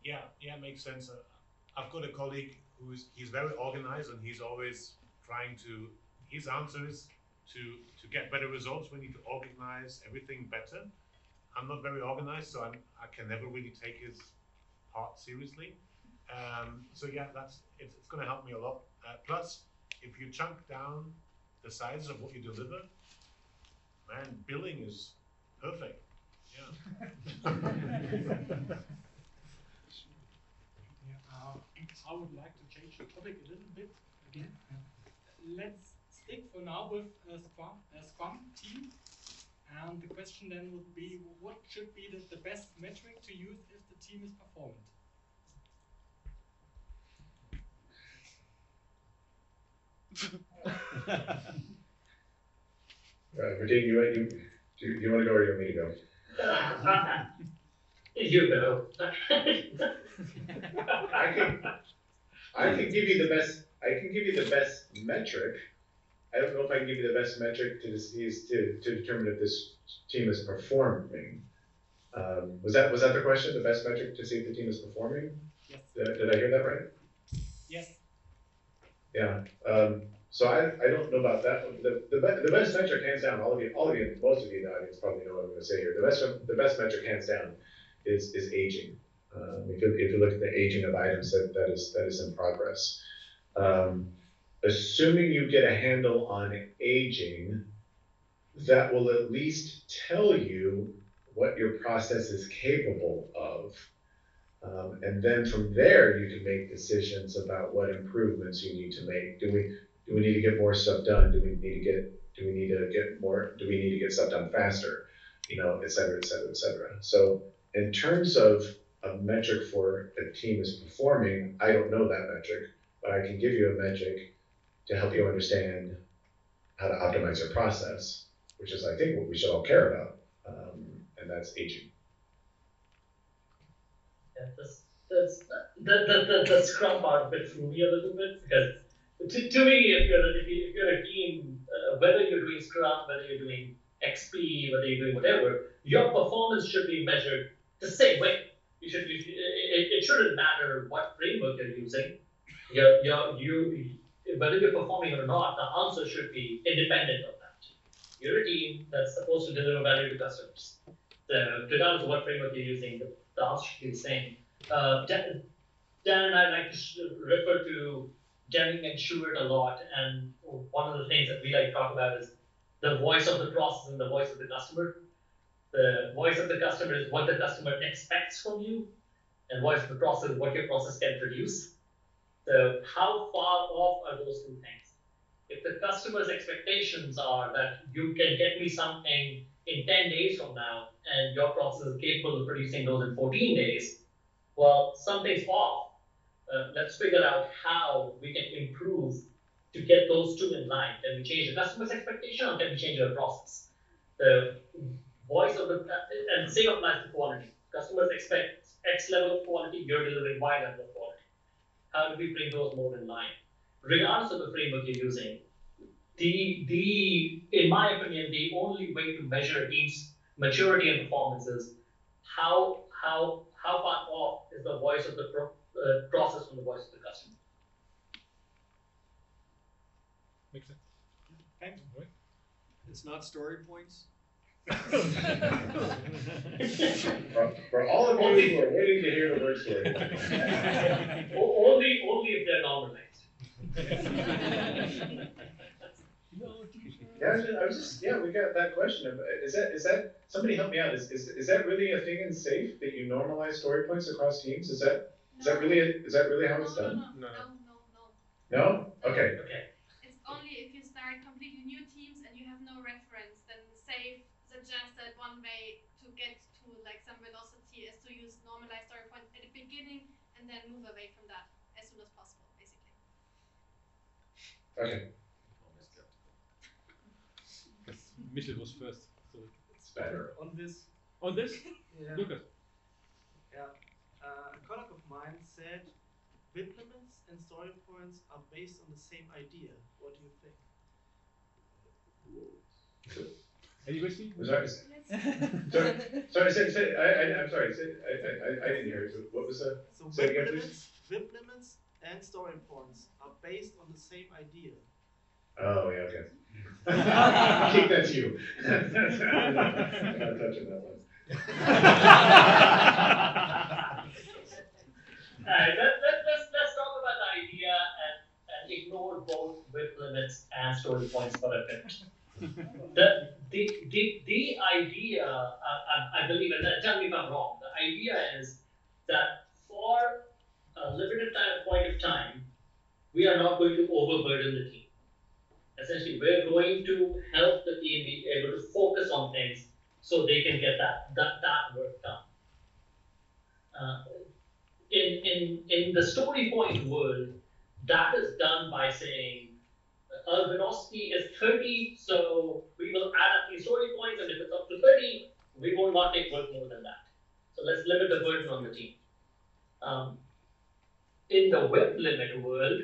Yeah, makes sense. I've got a colleague he's very organized, and he's always trying to. His answer is to get better results. We need to organize everything better. I'm not very organized, so I can never really take his part seriously. So yeah, it's going to help me a lot. Plus, if you chunk down the size of what you deliver, man, billing is perfect. Yeah. I would like to change the topic a little bit again. Let's stick for now with a Scrum team. And the question then would be, what should be the best metric to use if the team is performant? Prateek, do you want to go or you want me to go? You go. I can give you the best metric. I don't know if I can give you the best metric to determine if this team is performing. Was that the question? The best metric to see if the team is performing? Yes. Did I hear that right? Yes. Yeah. So I don't know about that one. The best metric, hands down, most of you in the audience probably know what I'm going to say here. The best metric, hands down, is aging. If you look at the aging of items that is in progress. Assuming you get a handle on aging, that will at least tell you what your process is capable of. And then from there, you can make decisions about what improvements you need to make. Do we need to get more stuff done? Do we need to get stuff done faster? Et cetera, et cetera, et cetera. So in terms of a metric for a team is performing, I don't know that metric, but I can give you a metric to help you understand how to optimize your process, which is, I think, what we should all care about, and that's aging. Yeah, the Scrum part bit threw me a little bit, because to me, if you're a team, whether you're doing Scrum, whether you're doing XP, whether you're doing whatever, your performance should be measured the same way. It shouldn't matter what framework you're using. Whether you're performing or not, the answer should be independent of that. You're a team that's supposed to deliver value to customers. So regardless of what framework you're using, the answer should be the same. Dan and I like to refer to Deming and Stewart a lot, and one of the things that we like to talk about is the voice of the process and the voice of the customer. The voice of the customer is what the customer expects from you, and voice of the process is what your process can produce. So how far off are those two things? If the customer's expectations are that you can get me something in 10 days from now, and your process is capable of producing those in 14 days, well, something's off. Let's figure out how we can improve to get those two in line. Can we change the customer's expectation, or can we change the process? The voice of and the same applies to quality. Customers expect X level of quality, you're delivering Y level of quality. How do we bring those more in line? Regardless of the framework you're using, in my opinion, the only way to measure a team's maturity and performance is how far off is the voice of the process from the voice of the customer. Makes sense. Thanks. It's not story points. For all of you who are waiting to hear the word story. Only if they're normalized. No, teacher. Yeah, we got that question. Is that somebody help me out? Is that really a thing in SAFe that you normalize story points across teams? Is that really how it's done? No. No? Okay. It's only if you start completely new teams and you have no reference, then SAFe suggests that one way to get to like some velocity is to use normalized story points at the beginning and then move away from that as soon as possible, basically. Okay. Michel was first. So It's better. On this, yeah. Lucas. yeah, a colleague of mine said implements and story points are based on the same idea. What do you think? Any question? Sorry, I'm sorry. I didn't hear it. What was the? So Say it again, please. WIP limits and story points are based on the same idea. Oh yeah, okay. I think that's you. I'm not touching that one. Let's talk about the idea and ignore both WIP limits and story points for a bit. The idea, I believe, and tell me if I'm wrong, the idea is that for a limited point of time, we are not going to overburden the team. Essentially, we're going to help the team be able to focus on things so they can get that work done. In the story point world, that is done by saying our velocity is 30, so we will add up these story points, and if it's up to 30, we will not take work more than that. So let's limit the burden on the team. In the WIP limit world,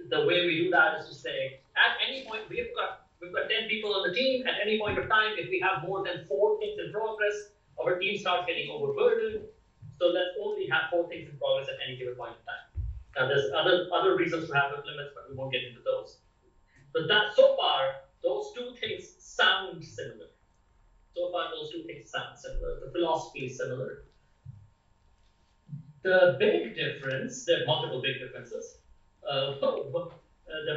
the way we do that is to say, at any point, we've got 10 people on the team. At any point of time, if we have more than 4 things in progress, our team starts getting overburdened. So let's only have 4 things in progress at any given point in time. Now, there's other reasons to have WIP limits, but we won't get into those. But so far, those two things sound similar. The philosophy is similar. The big difference, there are multiple big differences. The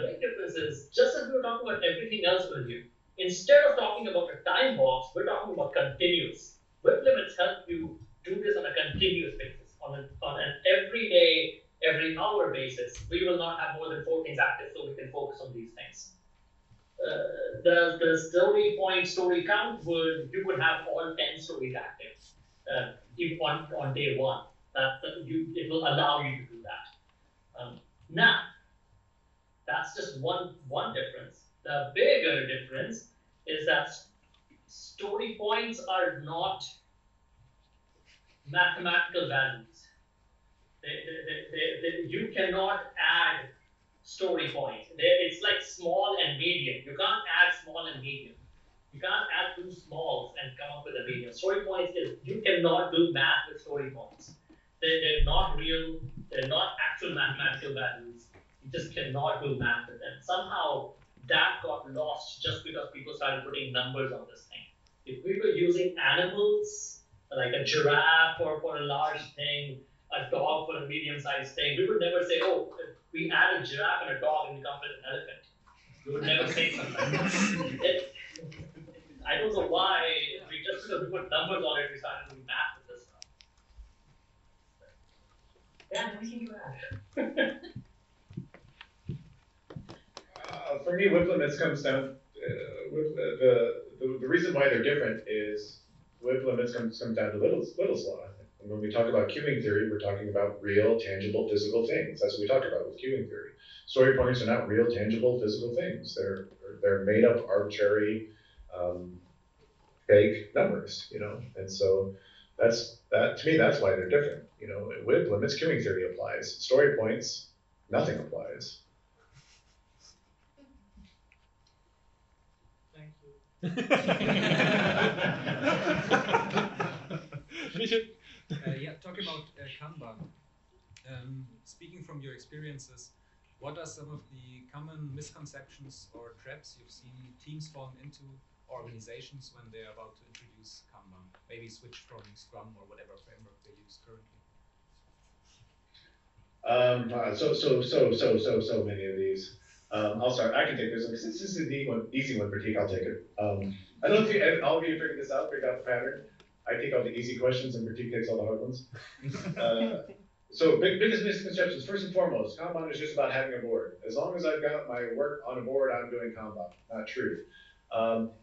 big difference is, just as we were talking about everything else earlier, instead of talking about a time box, we're talking about continuous. WIP limits help you do this on a continuous basis, on an every day, every hour basis. We will not have more than 4 things active, so we can focus on these things. The story point, story count you would have all 10 stories active on day 1. It will allow you to do that. Now, that's just one difference. The bigger difference is that story points are not mathematical values. You cannot add story points. It's like small and medium. You can't add small and medium. You can't add 2 smalls and come up with a medium. Story points is, you cannot do math with story points. They're not real. They're not actual mathematical values. You just cannot do math with them. Somehow that got lost just because people started putting numbers on this thing. If we were using animals, like a giraffe for a large thing, a dog for a medium-sized thing, we would never say, oh, we add a giraffe and a dog and we come with an elephant. We would never say something like that. I don't know why, just because we put numbers on it, we started doing math with this stuff. Yeah, anything to add? For me, WIP limits comes down, the reason why they're different is WIP limits comes down to Little's law. And when we talk about queuing theory, we're talking about real, tangible, physical things. That's what we talk about with queuing theory. Story points are not real, tangible, physical things. They're made up, arbitrary, fake numbers, And so to me, that's why they're different. WIP limits, queuing theory applies. Story points, nothing applies. Thank you. Yeah, talking about Kanban. Speaking from your experiences, what are some of the common misconceptions or traps you've seen teams falling into, organizations, when they're about to introduce Kanban? Maybe switch from Scrum or whatever framework they use currently. So many of these. I'll start. I can take this one because this is an easy one. Prateek, I'll take it. I don't know if all of you figured this out, figured out the pattern. I take all the easy questions and Prateek takes all the hard ones. So biggest misconceptions. First and foremost, Kanban is just about having a board. As long as I've got my work on a board, I'm doing Kanban. Not true.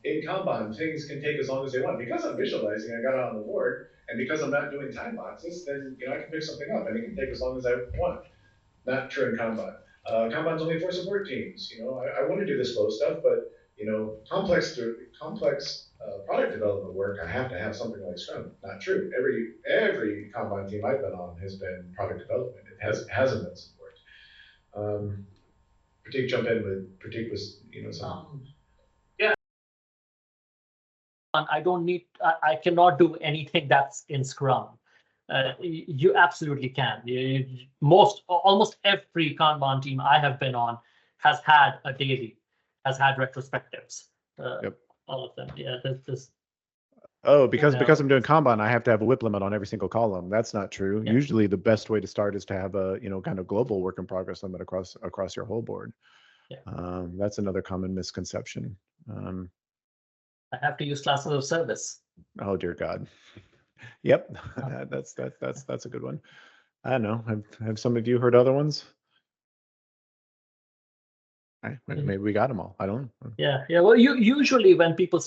In Kanban, things can take as long as they want. Because I'm visualizing, I got it on the board, and because I'm not doing time boxes, then I can pick something up, and it can take as long as I want. Not true in Kanban. Kanban's only for support teams. I want to do the slow stuff, but complex product development work, I have to have something like Scrum. Not true. Every Kanban team I've been on has been product development. It hasn't been support. Prateek, jump in, but Prateek was some. I don't need. I cannot do anything that's in Scrum. You absolutely can. Almost every Kanban team I have been on has had a daily, has had retrospectives. Yep. All of them. Yeah. This. Oh, because I'm doing Kanban, I have to have a WIP limit on every single column. That's not true. Yeah. Usually, the best way to start is to have a kind of global work in progress limit across your whole board. Yeah. That's another common misconception. I have to use classes of service. Oh dear God. Yep, that's a good one. I don't know. Have some of you heard other ones? Maybe we got them all. I don't know. Yeah. Well, usually when people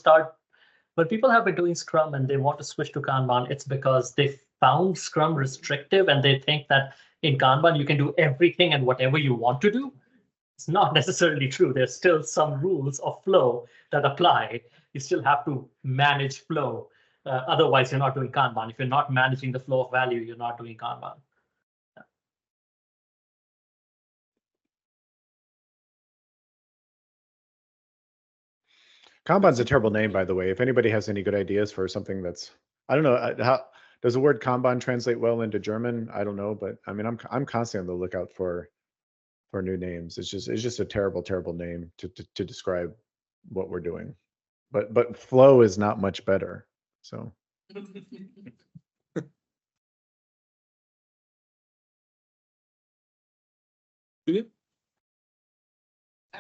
have been doing Scrum and they want to switch to Kanban, it's because they found Scrum restrictive and they think that in Kanban you can do everything and whatever you want to do. It's not necessarily true. There's still some rules of flow that apply. You still have to manage flow. Otherwise, you're not doing Kanban. If you're not managing the flow of value, you're not doing Kanban. Yeah. Kanban's a terrible name, by the way. If anybody has any good ideas for something that's, I don't know, how does the word Kanban translate well into German? I don't know, but I mean, I'm constantly on the lookout for new names. It's just a terrible name to describe what we're doing. But flow is not much better. So.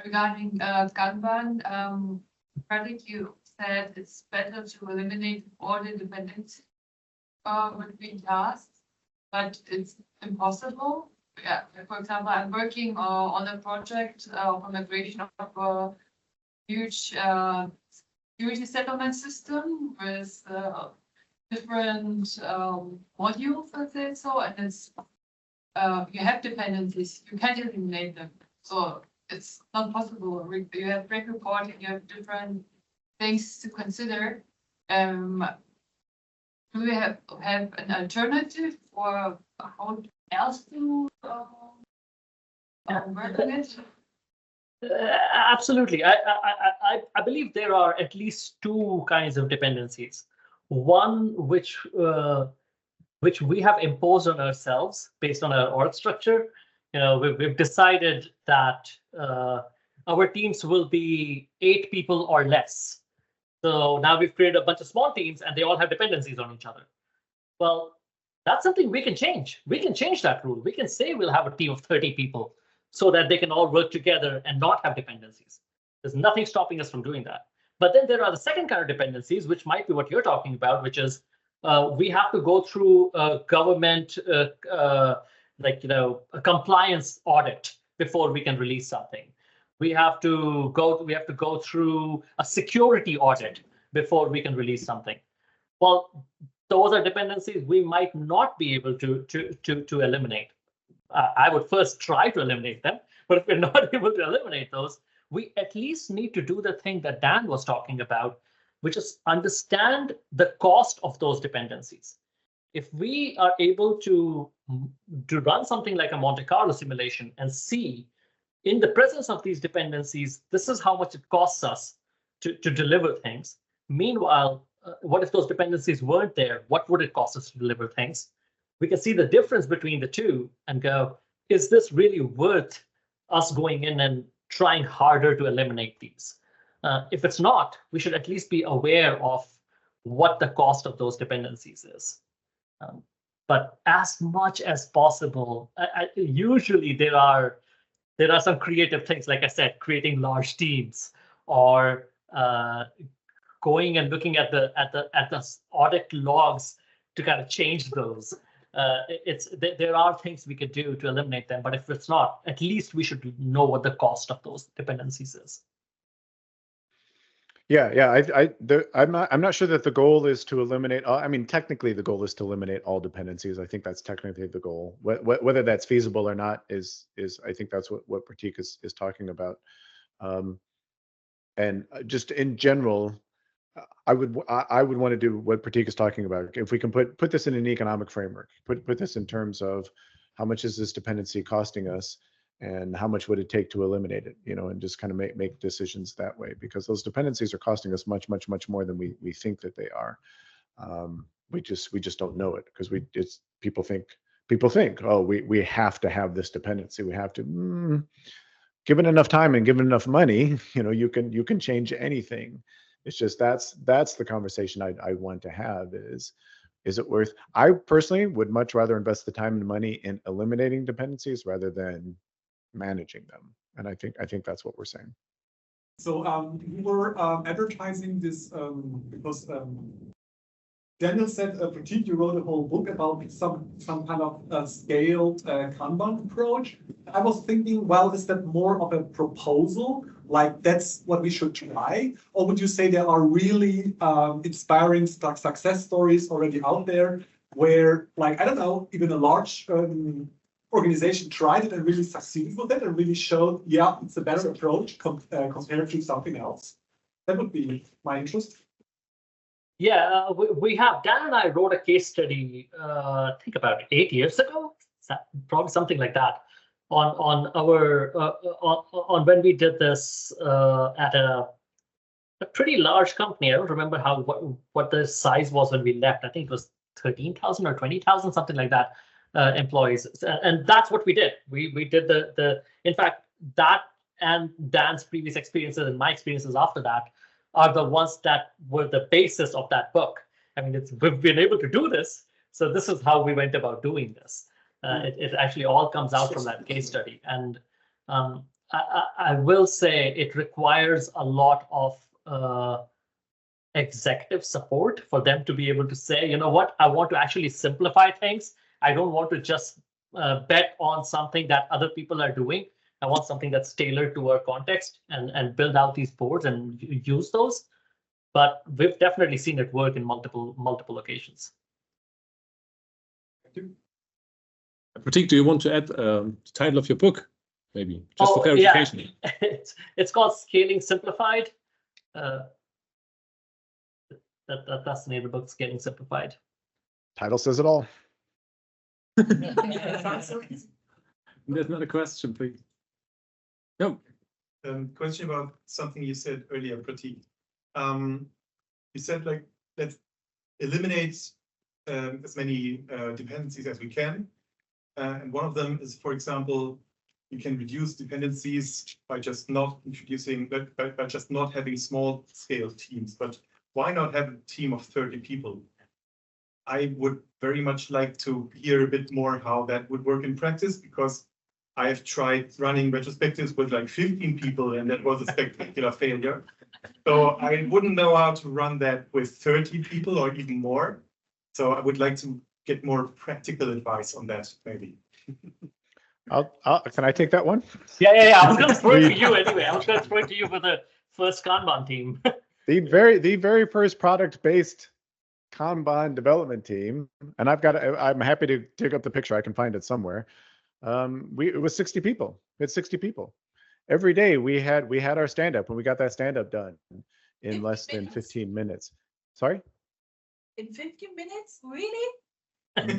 Regarding Kanban, Prateek, you said it's better to eliminate all the dependencies between tasks, but it's impossible. Yeah, for example, I'm working on a project for migration of a huge security settlement system with different modules, let's say so, and it's you have dependencies. You can't eliminate them, so it's not possible. You have break reporting. You have different things to consider. Do we have an alternative, or how else to work on it? Absolutely. I believe there are at least two kinds of dependencies. One which we have imposed on ourselves based on our org structure. We've decided that our teams will be 8 people or less. So now we've created a bunch of small teams and they all have dependencies on each other. Well, that's something we can change. We can change that rule. We can say we'll have a team of 30 people so that they can all work together and not have dependencies. There's nothing stopping us from doing that. But then there are the second kind of dependencies, which might be what you're talking about, which is we have to go through a government, a compliance audit before we can release something. We have to go through a security audit before we can release something. Well, those are dependencies we might not be able to eliminate. I would first try to eliminate them, but if we're not able to eliminate those, we at least need to do the thing that Dan was talking about, which is understand the cost of those dependencies. If we are able to run something like a Monte Carlo simulation and see in the presence of these dependencies, this is how much it costs us to deliver things. Meanwhile, what if those dependencies weren't there? What would it cost us to deliver things? We can see the difference between the two and go, is this really worth us going in and trying harder to eliminate these? If it's not, we should at least be aware of what the cost of those dependencies is. But as much as possible, usually there are there are some creative things, like I said, creating large teams, or going and looking at the audit logs to kind of change those. There are things we could do to eliminate them, but if it's not, at least we should know what the cost of those dependencies is. Yeah. I'm not sure that the goal is to eliminate. I mean, technically, the goal is to eliminate all dependencies. I think that's technically the goal. Whether that's feasible or not is I think that's what Prateek is talking about. And just in general, I would want to do what Prateek is talking about. If we can put this in an economic framework, put this in terms of how much is this dependency costing us, and how much would it take to eliminate it, and just kind of make decisions that way, because those dependencies are costing us much more than we think that they are. We just don't know it, because people think, oh, we have to have this dependency. We have to, given enough time and given enough money, you can change anything. It's just that's the conversation I want to have is it worth? I personally would much rather invest the time and money in eliminating dependencies rather than managing them, and I think that's what we're saying. So we were advertising this because Daniel said, Prateek, you wrote a whole book about some kind of scaled Kanban approach. I was thinking, well, is that more of a proposal, like that's what we should try, or would you say there are really inspiring success stories already out there where, like, I don't know, even a large organization tried it and really succeeded with it and really showed, yeah, it's a better approach compared to something else? That would be my interest. Yeah, we have. Dan and I wrote a case study, I think about 8 years ago, probably something like that, on our on when we did this at a pretty large company. I don't remember what the size was when we left. I think it was 13,000 or 20,000, something like that, employees, and that's what we did. We did the in fact, that and Dan's previous experiences and my experiences after that are the ones that were the basis of that book. I mean, we've been able to do this, so this is how we went about doing this. It actually all comes out from that case study, and I will say it requires a lot of executive support for them to be able to say, you know what, I want to actually simplify things. I don't want to just bet on something that other people are doing. I want something that's tailored to our context, and build out these boards and use those. But we've definitely seen it work in multiple locations. Prateek, do you want to add the title of your book, maybe, just for clarification? Yeah. It's called Scaling Simplified. That's the name of the book, Scaling Simplified. Title says it all. There's not a question, please. No. Question about something you said earlier, Prateek. You said, like, let's eliminate as many dependencies as we can. And one of them is, for example, you can reduce dependencies by just not introducing, by just not having small scale teams. But why not have a team of 30 people? I would very much like to hear a bit more how that would work in practice, because I've tried running retrospectives with like 15 people, and that was a spectacular failure. So I wouldn't know how to run that with 30 people or even more. So I would like to get more practical advice on that, maybe. Can I take that one? Yeah. I was going to throw it to you anyway. I was going to throw it to you for the first Kanban team. The very first product-based Kanban development team, and I'm happy to dig up the picture. I can find it somewhere. It was 60 people. We had 60 people. Every day we had our stand-up, and we got that stand-up done in less than 15 minutes. Sorry? In 15 minutes? Really?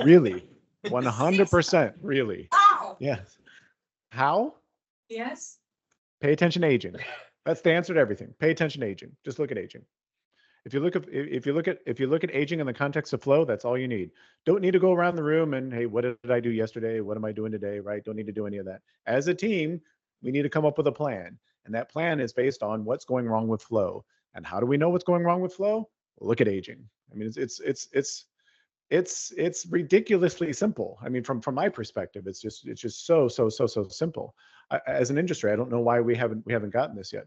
Really. 100% really. Wow. Yes. How? Yes. Pay attention to aging. That's the answer to everything. Pay attention to aging. Just look at aging. If you look at aging in the context of flow, that's all you need. Don't need to go around the room and, hey, what did I do yesterday? What am I doing today? Right? Don't need to do any of that. As a team, we need to come up with a plan, and that plan is based on what's going wrong with flow. And how do we know what's going wrong with flow? Look at aging. I mean, it's ridiculously simple. I mean, from my perspective, it's just so simple. as an industry, I don't know why we haven't gotten this yet.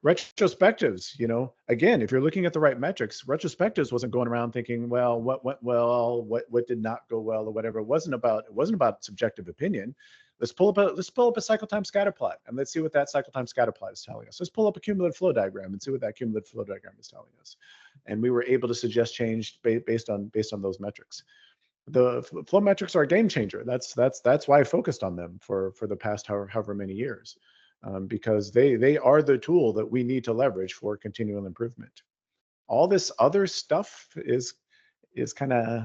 Retrospectives, you know, again, if you're looking at the right metrics, retrospectives wasn't going around thinking, well, what went well, what did not go well, or whatever. It wasn't about subjective opinion. Let's pull up a cycle time scatter plot and let's see what that cycle time scatter plot is telling us. Let's pull up a cumulative flow diagram and see what that cumulative flow diagram is telling us. And we were able to suggest change based on those metrics. The flow metrics are a game changer. That's why I focused on them for the past however many years, because they are the tool that we need to leverage for continual improvement. All this other stuff is kind of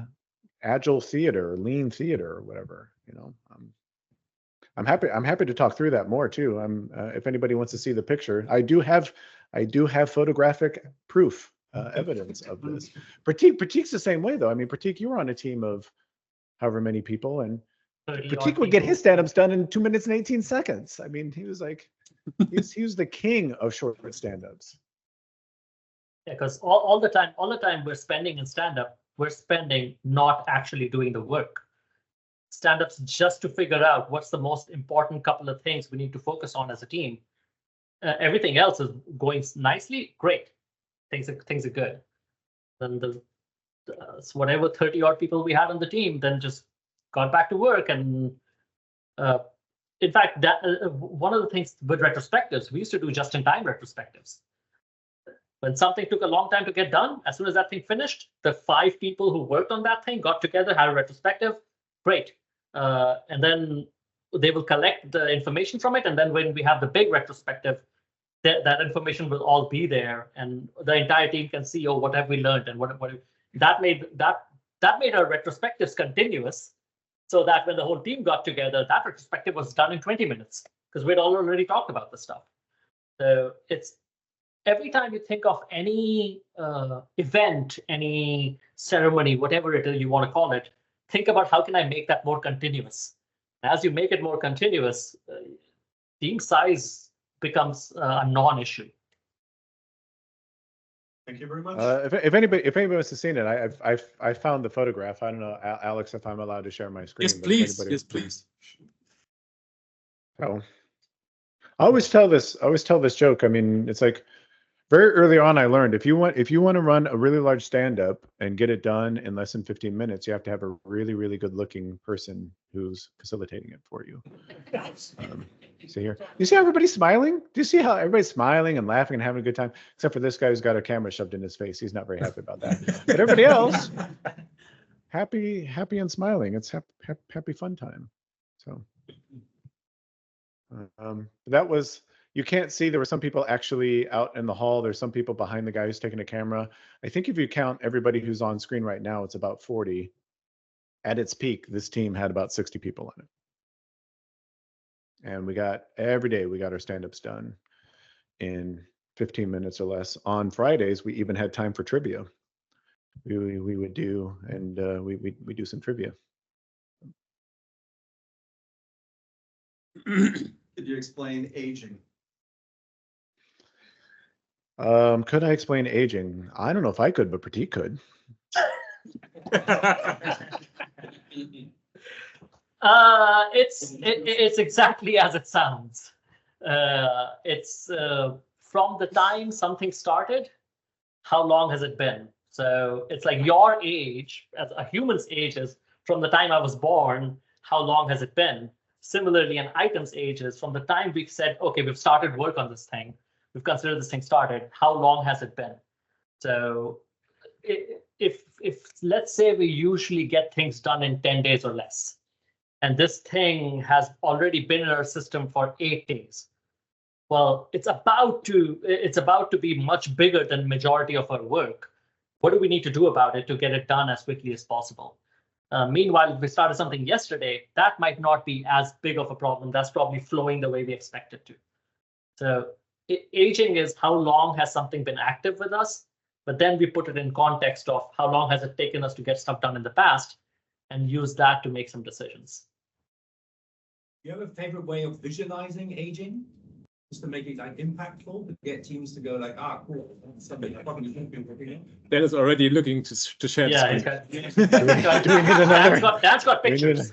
agile theater, lean theater, or whatever, you know. I'm happy to talk through that more too. If anybody wants to see the picture, I do have photographic proof, evidence of this. Prateek's the same way though. I mean, Prateek, you were on a team of however many people, and Prateek would get his stand-ups done in 2 minutes and 18 seconds. I mean, he was like, he was the king of short stand-ups. Yeah, because all the time we're spending in stand-up, we're spending not actually doing the work. Stand-ups just to figure out what's the most important couple of things we need to focus on as a team. Everything else is going nicely, great. Things are good. Then so whatever 30 odd people we had on the team, then just got back to work. And in fact, that one of the things with retrospectives, we used to do just-in-time retrospectives. When something took a long time to get done, as soon as that thing finished, the 5 people who worked on that thing got together, had a retrospective. Great. And then they will collect the information from it. And then when we have the big retrospective, that information will all be there, and the entire team can see, oh, what have we learned, and what that made our retrospectives continuous, so that when the whole team got together, that retrospective was done in 20 minutes because we'd already talked about the stuff. So it's every time you think of any event, any ceremony, whatever it is you want to call it, think about how can I make that more continuous. As you make it more continuous, team size becomes a non-issue. Thank you very much. If anybody wants to see it, I found the photograph. I don't know, Alex, if I'm allowed to share my screen. Yes, please. Yes, please. So, I always tell this joke. I mean, it's like very early on, I learned if you want to run a really large stand-up and get it done in less than 15 minutes, you have to have a really, really good-looking person who's facilitating it for you. See here, you see everybody smiling? Do you see how everybody's smiling and laughing and having a good time? Except for this guy who's got a camera shoved in his face. He's not very happy about that. But everybody else, happy and smiling. It's happy fun time. So that was. You can't see, there were some people actually out in the hall. There's some people behind the guy who's taking a camera. I think if you count everybody who's on screen right now, it's about 40. At its peak, this team had about 60 people in it. And every day we got our stand-ups done in 15 minutes or less. On Fridays, we even had time for trivia. We would do, and we do some trivia. Could you explain aging? Could I explain aging? I don't know if I could, but Prateek could. It's exactly as it sounds. It's from the time something started, how long has it been? So it's like your age, as a human's age, is from the time I was born, how long has it been? Similarly, an item's age is from the time we've said, okay, we've started work on this thing. We've considered this thing started. How long has it been? So if let's say we usually get things done in 10 days or less, and this thing has already been in our system for 8 days, well, it's about to be much bigger than majority of our work. What do we need to do about it to get it done as quickly as possible? Meanwhile, if we started something yesterday, that might not be as big of a problem. That's probably flowing the way we expect it to. So aging is how long has something been active with us, but then we put it in context of how long has it taken us to get stuff done in the past and use that to make some decisions. Do you have a favorite way of visualizing aging? Just to make it like impactful, to get teams to go like, cool, that's something I probably shouldn't be working on. Dan is already looking to share the screen. That's got pictures.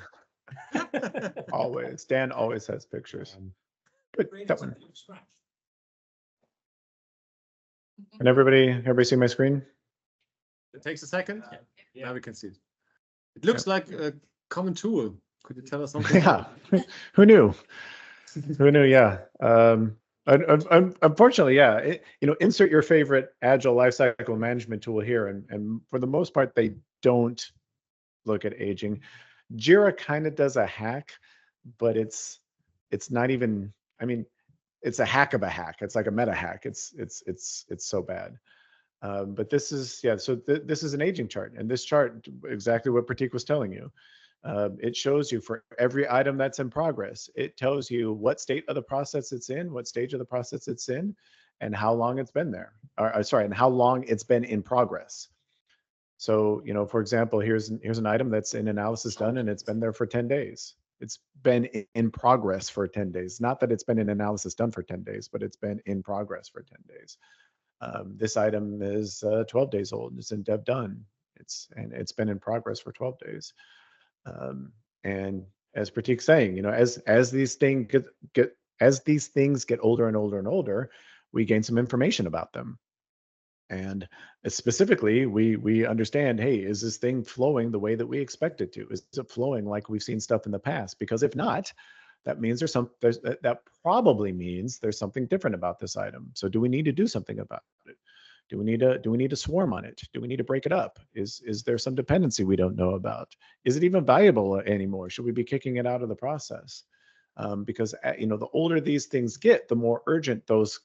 Always. Dan always has pictures. Good, that one. And everybody see my screen? It takes a second. Yeah. Now we can see it. It looks like a common tool. Could you tell us something? Yeah. Who knew? Who knew? Yeah. Unfortunately, yeah. Insert your favorite Agile lifecycle management tool here, and for the most part, they don't look at aging. Jira kind of does a hack, but it's not even. I mean, it's a hack of a hack. It's like a meta hack. It's so bad. But this is So this is an aging chart, and this chart exactly what Prateek was telling you. It shows you for every item that's in progress. It tells you what state of the process it's in, what stage of the process it's in, and how long it's been there. And how long it's been in progress. So, for example, here's an item that's in analysis done, and it's been there for 10 days. It's been in progress for 10 days. Not that it's been in analysis done for 10 days, but it's been in progress for 10 days. This item is 12 days old. It's in dev done. It's been in progress for 12 days. And as Prateek's saying, as these things get older and older and older, we gain some information about them. And specifically, we understand, hey, is this thing flowing the way that we expect it to? Is it flowing like we've seen stuff in the past? Because if not, that means that probably means there's something different about this item. So do we need to do something about it? Do we need to swarm on it? Do we need to break it up? Is there some dependency we don't know about? Is it even valuable anymore? Should we be kicking it out of the process? Because the older these things get, the more urgent those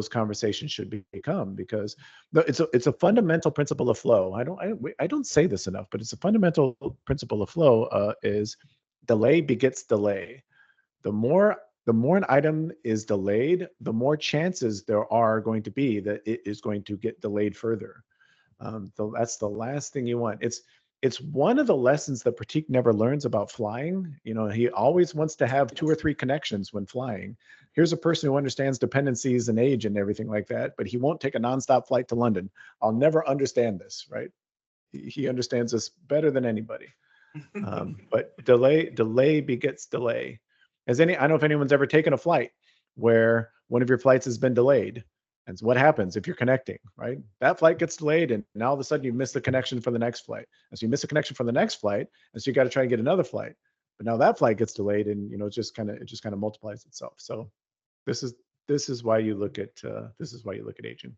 conversations should become, because it's a fundamental principle of flow. I don't say this enough, but it's a fundamental principle of flow. Is delay begets delay. The more an item is delayed, the more chances there are going to be that it is going to get delayed further. So that's the last thing you want. It's one of the lessons that Prateek never learns about flying. He always wants to have 2 or 3 connections when flying. Here's a person who understands dependencies and age and everything like that, but he won't take a nonstop flight to London. I'll never understand this, right? He understands this better than anybody. But delay begets delay. I don't know if anyone's ever taken a flight where one of your flights has been delayed. And so what happens if you're connecting, right? That flight gets delayed, and now all of a sudden you miss the connection for the next flight. And so you miss the connection for the next flight, and so you got to try and get another flight. But now that flight gets delayed, and it just kind of multiplies itself. So this is why you look at aging.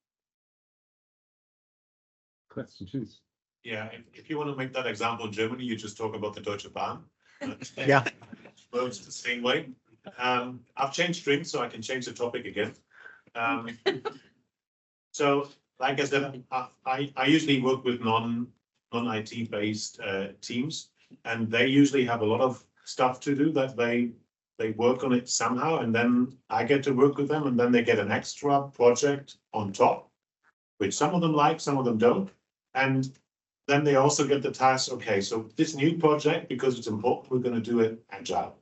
Question, please. Yeah, if you want to make that example in Germany, you just talk about the Deutsche Bahn. Yeah. Works the same way. I've changed strings, so I can change the topic again. So, like I said, I usually work with non-IT based teams, and they usually have a lot of stuff to do that they work on it somehow, and then I get to work with them, and then they get an extra project on top, which some of them like, some of them don't, and then they also get the task, okay, so this new project, because it's important, we're going to do it agile.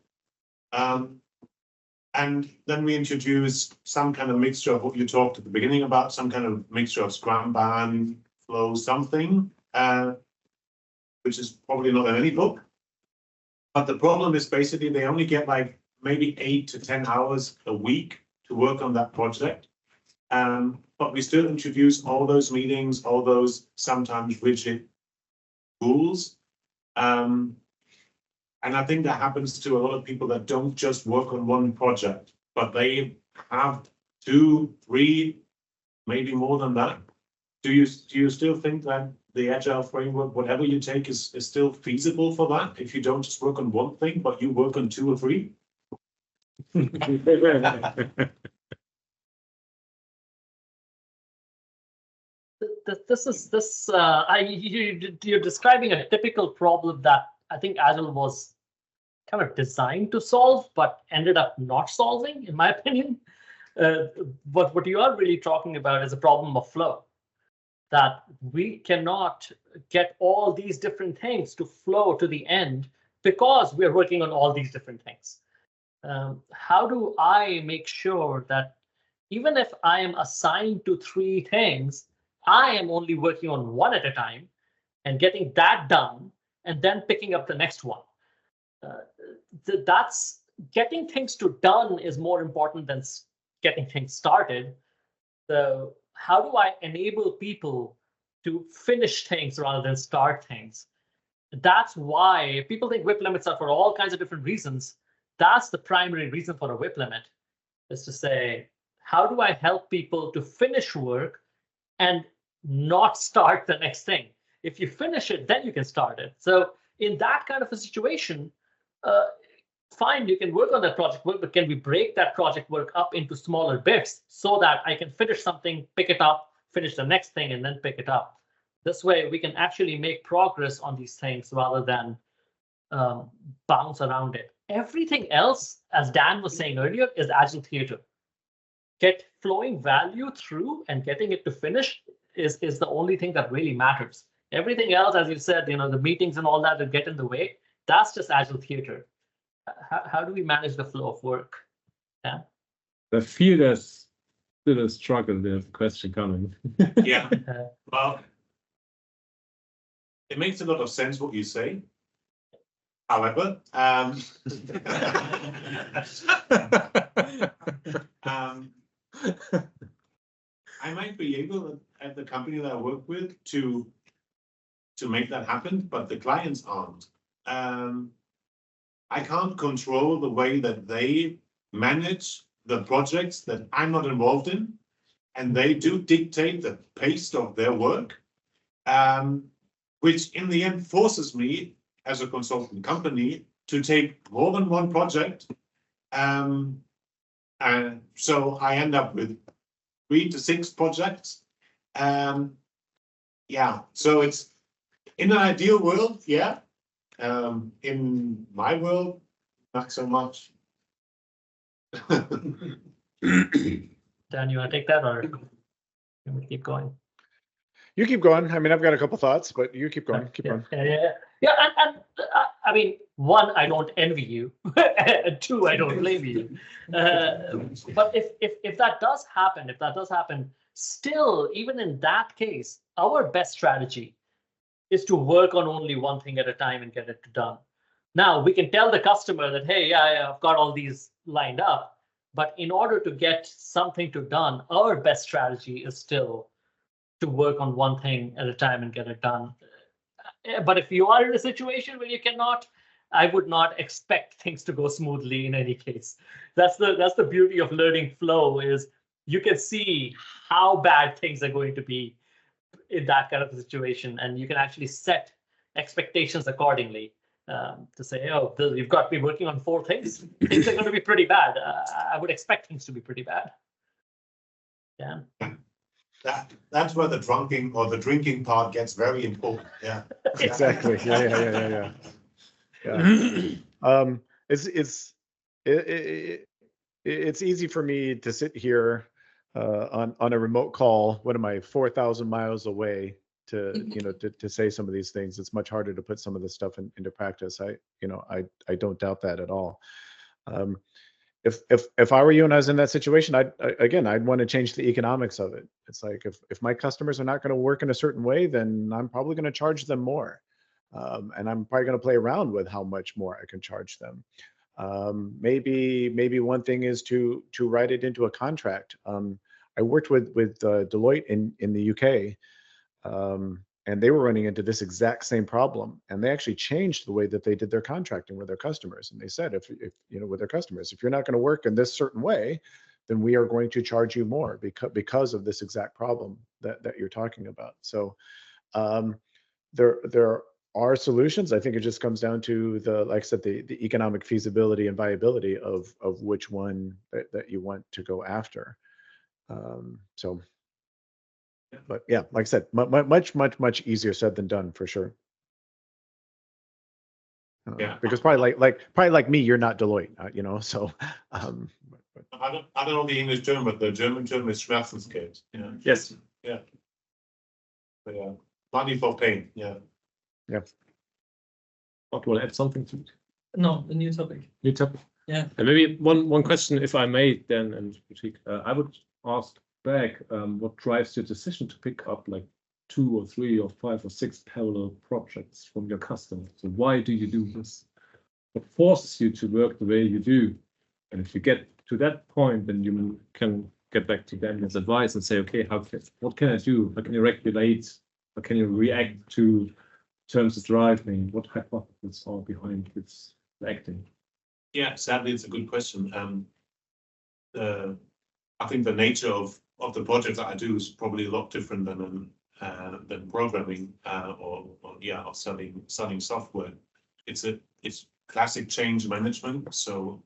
And then we introduce some kind of mixture of what you talked at the beginning about, some kind of mixture of Scrumban, flow, something, which is probably not in any book. But the problem is basically they only get like maybe 8 to 10 hours a week to work on that project. But we still introduce all those meetings, all those sometimes rigid rules. And I think that happens to a lot of people that don't just work on one project, but they have 2, 3, maybe more than that. Do you still think that the Agile framework, whatever you take, is still feasible for that? If you don't just work on one thing, but you work on 2 or 3? You're describing a typical problem that I think Agile was kind of designed to solve, but ended up not solving, in my opinion. But what you are really talking about is a problem of flow, that we cannot get all these different things to flow to the end because we're working on all these different things. How do I make sure that even if I am assigned to 3 things, I am only working on one at a time and getting that done and then picking up the next one? That's getting things done is more important than getting things started. So how do I enable people to finish things rather than start things? That's why people think WIP limits are for all kinds of different reasons. That's the primary reason for a WIP limit, is to say, how do I help people to finish work and not start the next thing? If you finish it, then you can start it. So in that kind of a situation, fine, you can work on that project work, but can we break that project work up into smaller bits so that I can finish something, pick it up, finish the next thing, and then pick it up? This way, we can actually make progress on these things rather than bounce around it. Everything else, as Dan was saying earlier, is agile theater. Get flowing value through and getting it to finish is the only thing that really matters. Everything else, as you said, the meetings and all that that get in the way, that's just agile theater. How do we manage the flow of work? Yeah. I feel there's still a struggle. There's a question coming. Yeah. Well, it makes a lot of sense what you say. However, I might be able at the company that I work with to make that happen, but the clients aren't. I can't control the way that they manage the projects that I'm not involved in, and they do dictate the pace of their work, which in the end forces me as a consultant company to take more than one project. And so I end up with 3 to 6 projects. Yeah, so it's in an ideal world, yeah. In my world, not so much. Dan, you want to take that, or can we keep going? You keep going. I mean, I've got a couple thoughts, but you keep going. Keep going. Yeah. And I mean, 1, I don't envy you. And 2, I don't blame you. But if that does happen, still, even in that case, our best strategy is to work on only one thing at a time and get it done. Now, we can tell the customer that, hey, yeah, I've got all these lined up. But in order to get something done, our best strategy is still to work on one thing at a time and get it done. But if you are in a situation where you cannot, I would not expect things to go smoothly in any case. That's the beauty of learning flow, is you can see how bad things are going to be in that kind of a situation, and you can actually set expectations accordingly, to say, oh, you've got me working on 4 things. Things are going to be pretty bad. I would expect things to be pretty bad. Yeah. That's where the drinking part gets very important. Yeah. Exactly. Yeah. It's easy for me to sit here on a remote call. What am I, 4,000 miles away to say some of these things? It's much harder to put some of this stuff into practice. I don't doubt that at all. If I were you and I was in that situation, I'd want to change the economics of it. It's like, if my customers are not going to work in a certain way, then I'm probably going to charge them more. And I'm probably going to play around with how much more I can charge them. Maybe one thing is to write it into a contract. I worked with Deloitte in the UK, and they were running into this exact same problem, and they actually changed the way that they did their contracting with their customers. And they said, if with their customers, if you're not going to work in this certain way, then we are going to charge you more because of this exact problem that you're talking about. So there are solutions. I think it just comes down to like I said, the economic feasibility and viability of which one that you want to go after. But yeah, like I said, much easier said than done, for sure. Yeah. Because probably like me, you're not Deloitte, so. I don't know the English term, but the German term is Schmerzensgeld. Yeah. Yes. Yeah. But, yeah. Money for pain. Yeah. Yeah. Want to add something to it? No, a new topic. New topic. Yeah. And maybe one question, if I may, Dan and Prateek, I would ask back, what drives your decision to pick up like 2 or 3 or 5 or 6 parallel projects from your customers? So why do you do this? what forces you to work the way you do. And if you get to that point, then you can get back to Daniel's advice and say, okay, what can I do? How can you regulate? How can you react to terms that drive me? What hypotheses are behind this acting? Yeah, sadly, it's a good question. I think the nature of the project that I do is probably a lot different than programming or selling software. It's classic change management. So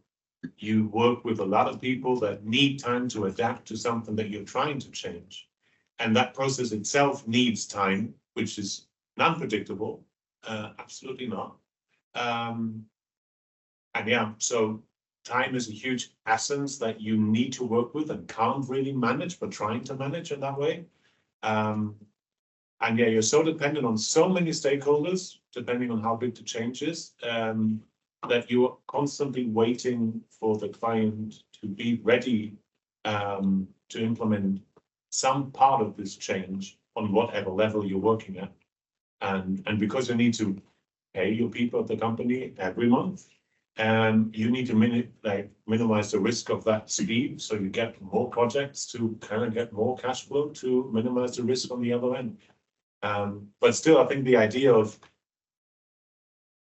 you work with a lot of people that need time to adapt to something that you're trying to change, and that process itself needs time, which is non-predictable. Absolutely not. And yeah, so time is a huge essence that you need to work with and can't really manage, but trying to manage it that way. And yeah, you're so dependent on so many stakeholders, depending on how big the change is, that you are constantly waiting for the client to be ready to implement some part of this change on whatever level you're working at. And because you need to pay your people at the company every month, you need to minimize the risk of that speed, so you get more projects to kind of get more cash flow to minimize the risk on the other end. But still, I think the idea of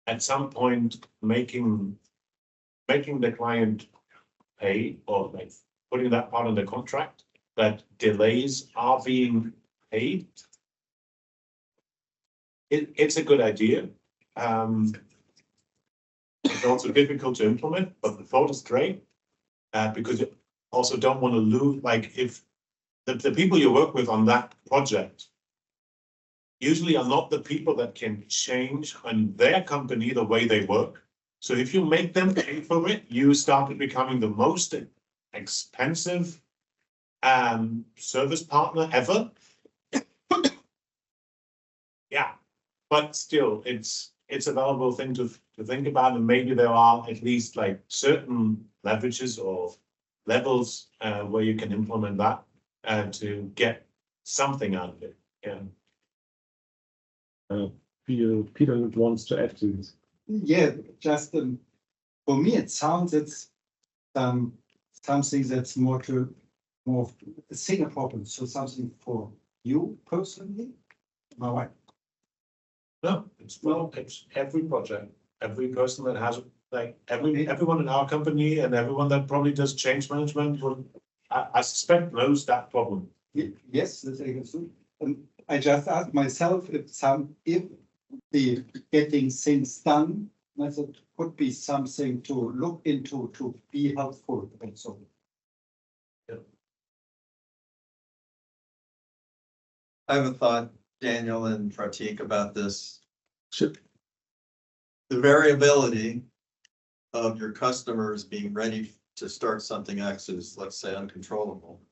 at some point making the client pay, or like putting that part in the contract that delays are being paid, it's a good idea. It's also difficult to implement, but the thought is great, because you also don't want to lose, like if the people you work with on that project usually are not the people that can change on their company the way they work. So if you make them pay for it, you start becoming the most expensive service partner ever. Yeah, but still, it's a valuable thing to think about, and maybe there are at least like certain leverages or levels where you can implement that to get something out of it. Yeah. Peter wants to add to this. Yeah, just for me, it sounds it's something that's more a single problem. So something for you personally, am I right? No, it's every project, every person that has like everyone in our company and everyone that probably does change management will, I suspect, knows that problem. Yes, that's true. I just asked myself if the getting things done method could be something to look into to be helpful also. Yeah. I have a thought, Daniel and Prateek, about this. Sure. The variability of your customers being ready to start something X is, let's say, uncontrollable.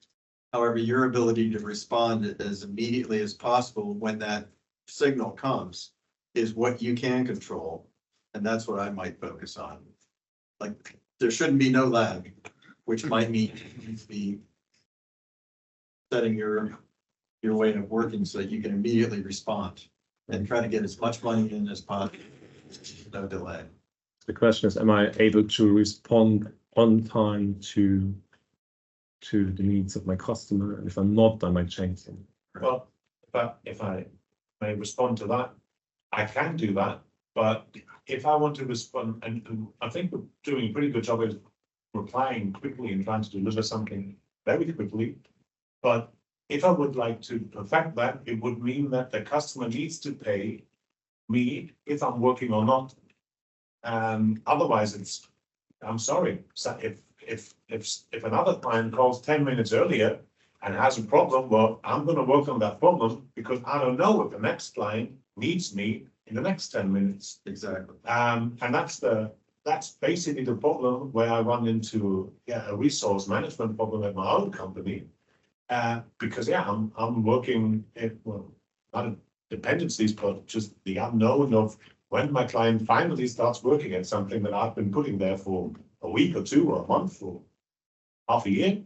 However, your ability to respond as immediately as possible when that signal comes is what you can control. And that's what I might focus on. Like, there shouldn't be no lag, which might mean you to be setting your way of working so that you can immediately respond and try to get as much money in as possible, no delay. The question is, am I able to respond on time to the needs of my customer? And if I'm not, I might change them. Well, if I may respond to that, I can do that. But if I want to respond, and I think we're doing a pretty good job of replying quickly and trying to deliver something very quickly. But if I would like to perfect that, it would mean that the customer needs to pay me if I'm working or not. Otherwise, I'm sorry. So if another client calls 10 minutes earlier and has a problem, well, I'm going to work on that problem because I don't know if the next client needs me in the next 10 minutes. Exactly. And that's basically the problem where I run into a resource management problem at my own company. Because I'm working not in dependencies, but just the unknown of when my client finally starts working at something that I've been putting there for a week or two or a month or half a year,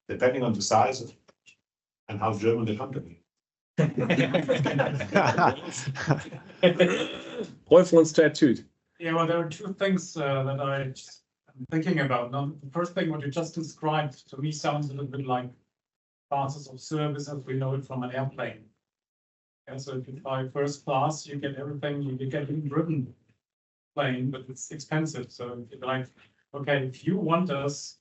depending on the size and how German the company. Rolf wants to add to it. Yeah, well, there are two things that I'm thinking about. Now, the first thing, what you just described, to me sounds a little bit like classes of service as we know it from an airplane. And so if you fly first class, you get everything, you get even written plane, but it's expensive. So if you're like, okay, if you want us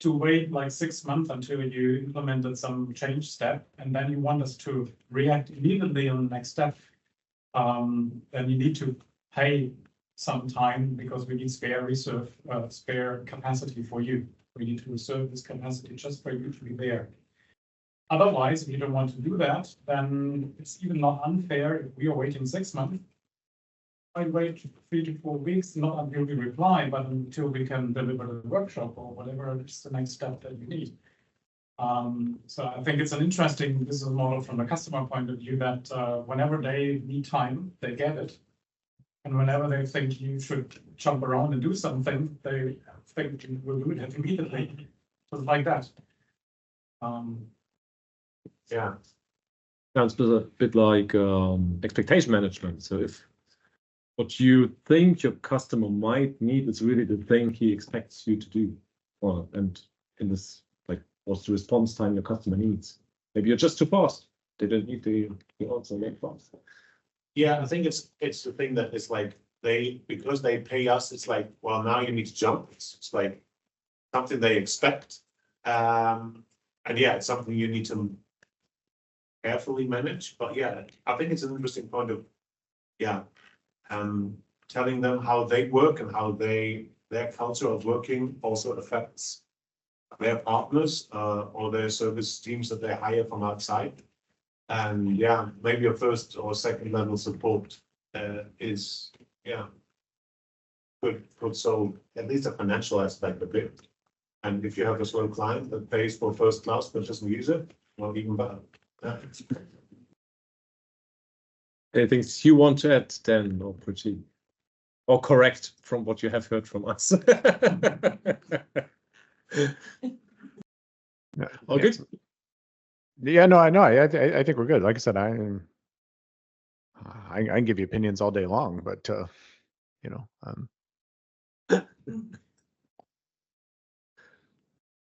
to wait like 6 months until you implemented some change step, and then you want us to react immediately on the next step, then you need to pay some time because we need spare capacity for you. We need to reserve this capacity just for you to be there. Otherwise, if you don't want to do that, then it's even not unfair if we are waiting 6 months. I wait 3 to 4 weeks, not until we reply, but until we can deliver the workshop or whatever is the next step that you need. So I think it's an interesting business model from the customer point of view that whenever they need time, they get it. And whenever they think you should jump around and do something, they think you will do it immediately. Just like that. Yeah. Sounds a bit like expectation management. So if what you think your customer might need is really the thing he expects you to do, and in this, like, what's the response time your customer needs? Maybe you're just too fast. They don't need the answer that fast. Yeah, I think it's the thing that is like because they pay us, it's like, well, now you need to jump. It's like something they expect. And yeah, it's something you need to carefully manage. But yeah, I think it's an interesting point of, yeah, telling them how they work and how their culture of working also affects their partners or their service teams that they hire from outside. And yeah, maybe a first or second level support is, yeah, could solve at least a financial aspect of it. And if you have a slow client that pays for first class but doesn't use it, well, even better. Yeah. Anything you want to add, Dan or Prateek? Or correct from what you have heard from us? All good? Yeah, no, I know. I think we're good. Like I said, I can give you opinions all day long, but you know. All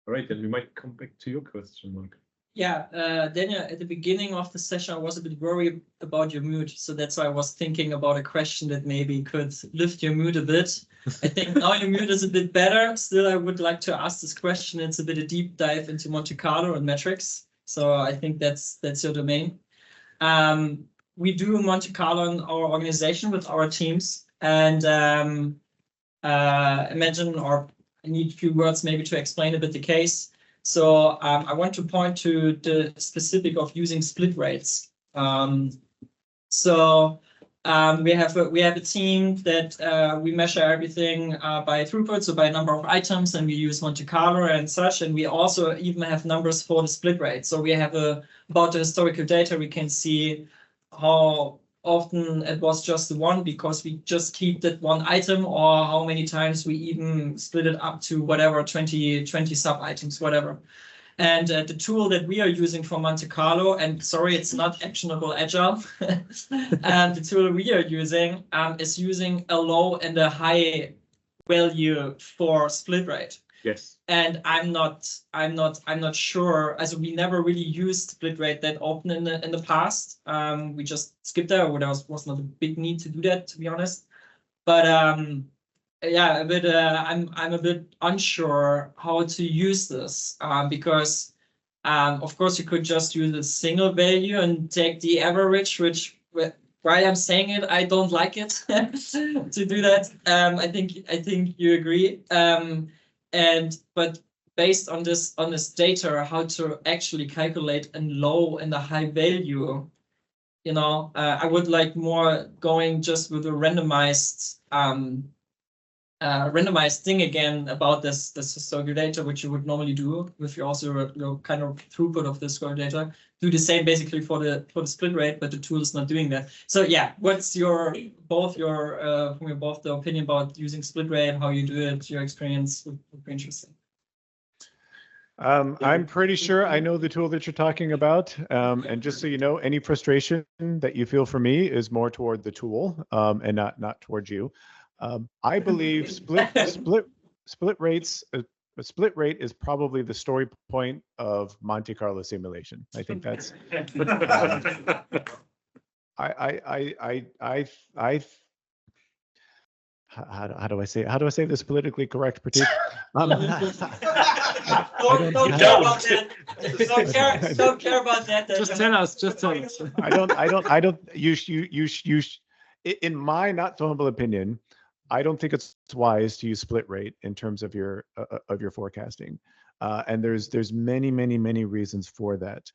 right, then we might come back to your question, Mark. Yeah, Daniel, at the beginning of the session, I was a bit worried about your mood. So that's why I was thinking about a question that maybe could lift your mood a bit. I think now your mood is a bit better. Still, I would like to ask this question. It's a bit a deep dive into Monte Carlo and metrics. So I think that's your domain. We do Monte Carlo in our organization with our teams. And imagine, or I need a few words maybe to explain a bit the case. So I want to point to the specific of using split rates. We have a team that we measure everything by throughput, so by number of items, and we use Monte Carlo and such. And we also even have numbers for the split rate. So we have about the historical data. We can see how often it was just the one because we just keep that one item, or how many times we even split it up to whatever 20 sub items, whatever. And the tool that we are using for Monte Carlo, and sorry, it's not actionable agile. And the tool we are using is using a low and a high value for split rate. Yes. And I'm not sure. As we never really used split rate that often in the past. We just skipped that. There was not a big need to do that, to be honest. But yeah, I'm a bit unsure how to use this because of course you could just use a single value and take the average, which while I'm saying it, I don't like it to do that. I think you agree. But based on this data, how to actually calculate a low and a high value, you know, I would like more going just with a randomized thing again about this historical data, which you would normally do with your kind of throughput of this historical data. Do the same basically for the split rate, but the tool is not doing that. So yeah, what's both the opinion about using split rate and how you do it? Your experience would be interesting. I'm pretty sure I know the tool that you're talking about. And just so you know, any frustration that you feel for me is more toward the tool and not towards you. I believe split rates. A split rate is probably the story point of Monte Carlo simulation. I think that's. How do I say this politically correct, Prateek? Don't care about that. Just tell us. Just tell us. I don't. In my not so humble opinion, I don't think it's wise to use split rate in terms of your forecasting, and there's many reasons for that.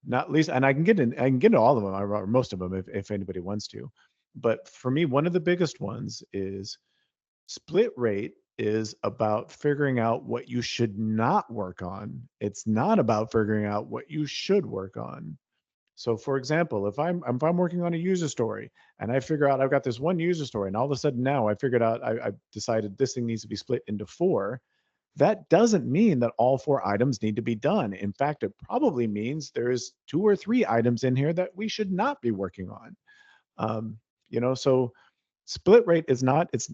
Not least, and I can get into all of them or most of them if anybody wants to. But for me, one of the biggest ones is split rate is about figuring out what you should not work on. It's not about figuring out what you should work on. So for example, if I'm working on a user story and I figure out I've got this one user story and all of a sudden now I figured out I've decided this thing needs to be split into 4, that doesn't mean that all 4 items need to be done. In fact, it probably means there's 2 or 3 items in here that we should not be working on. So split rate is not, it's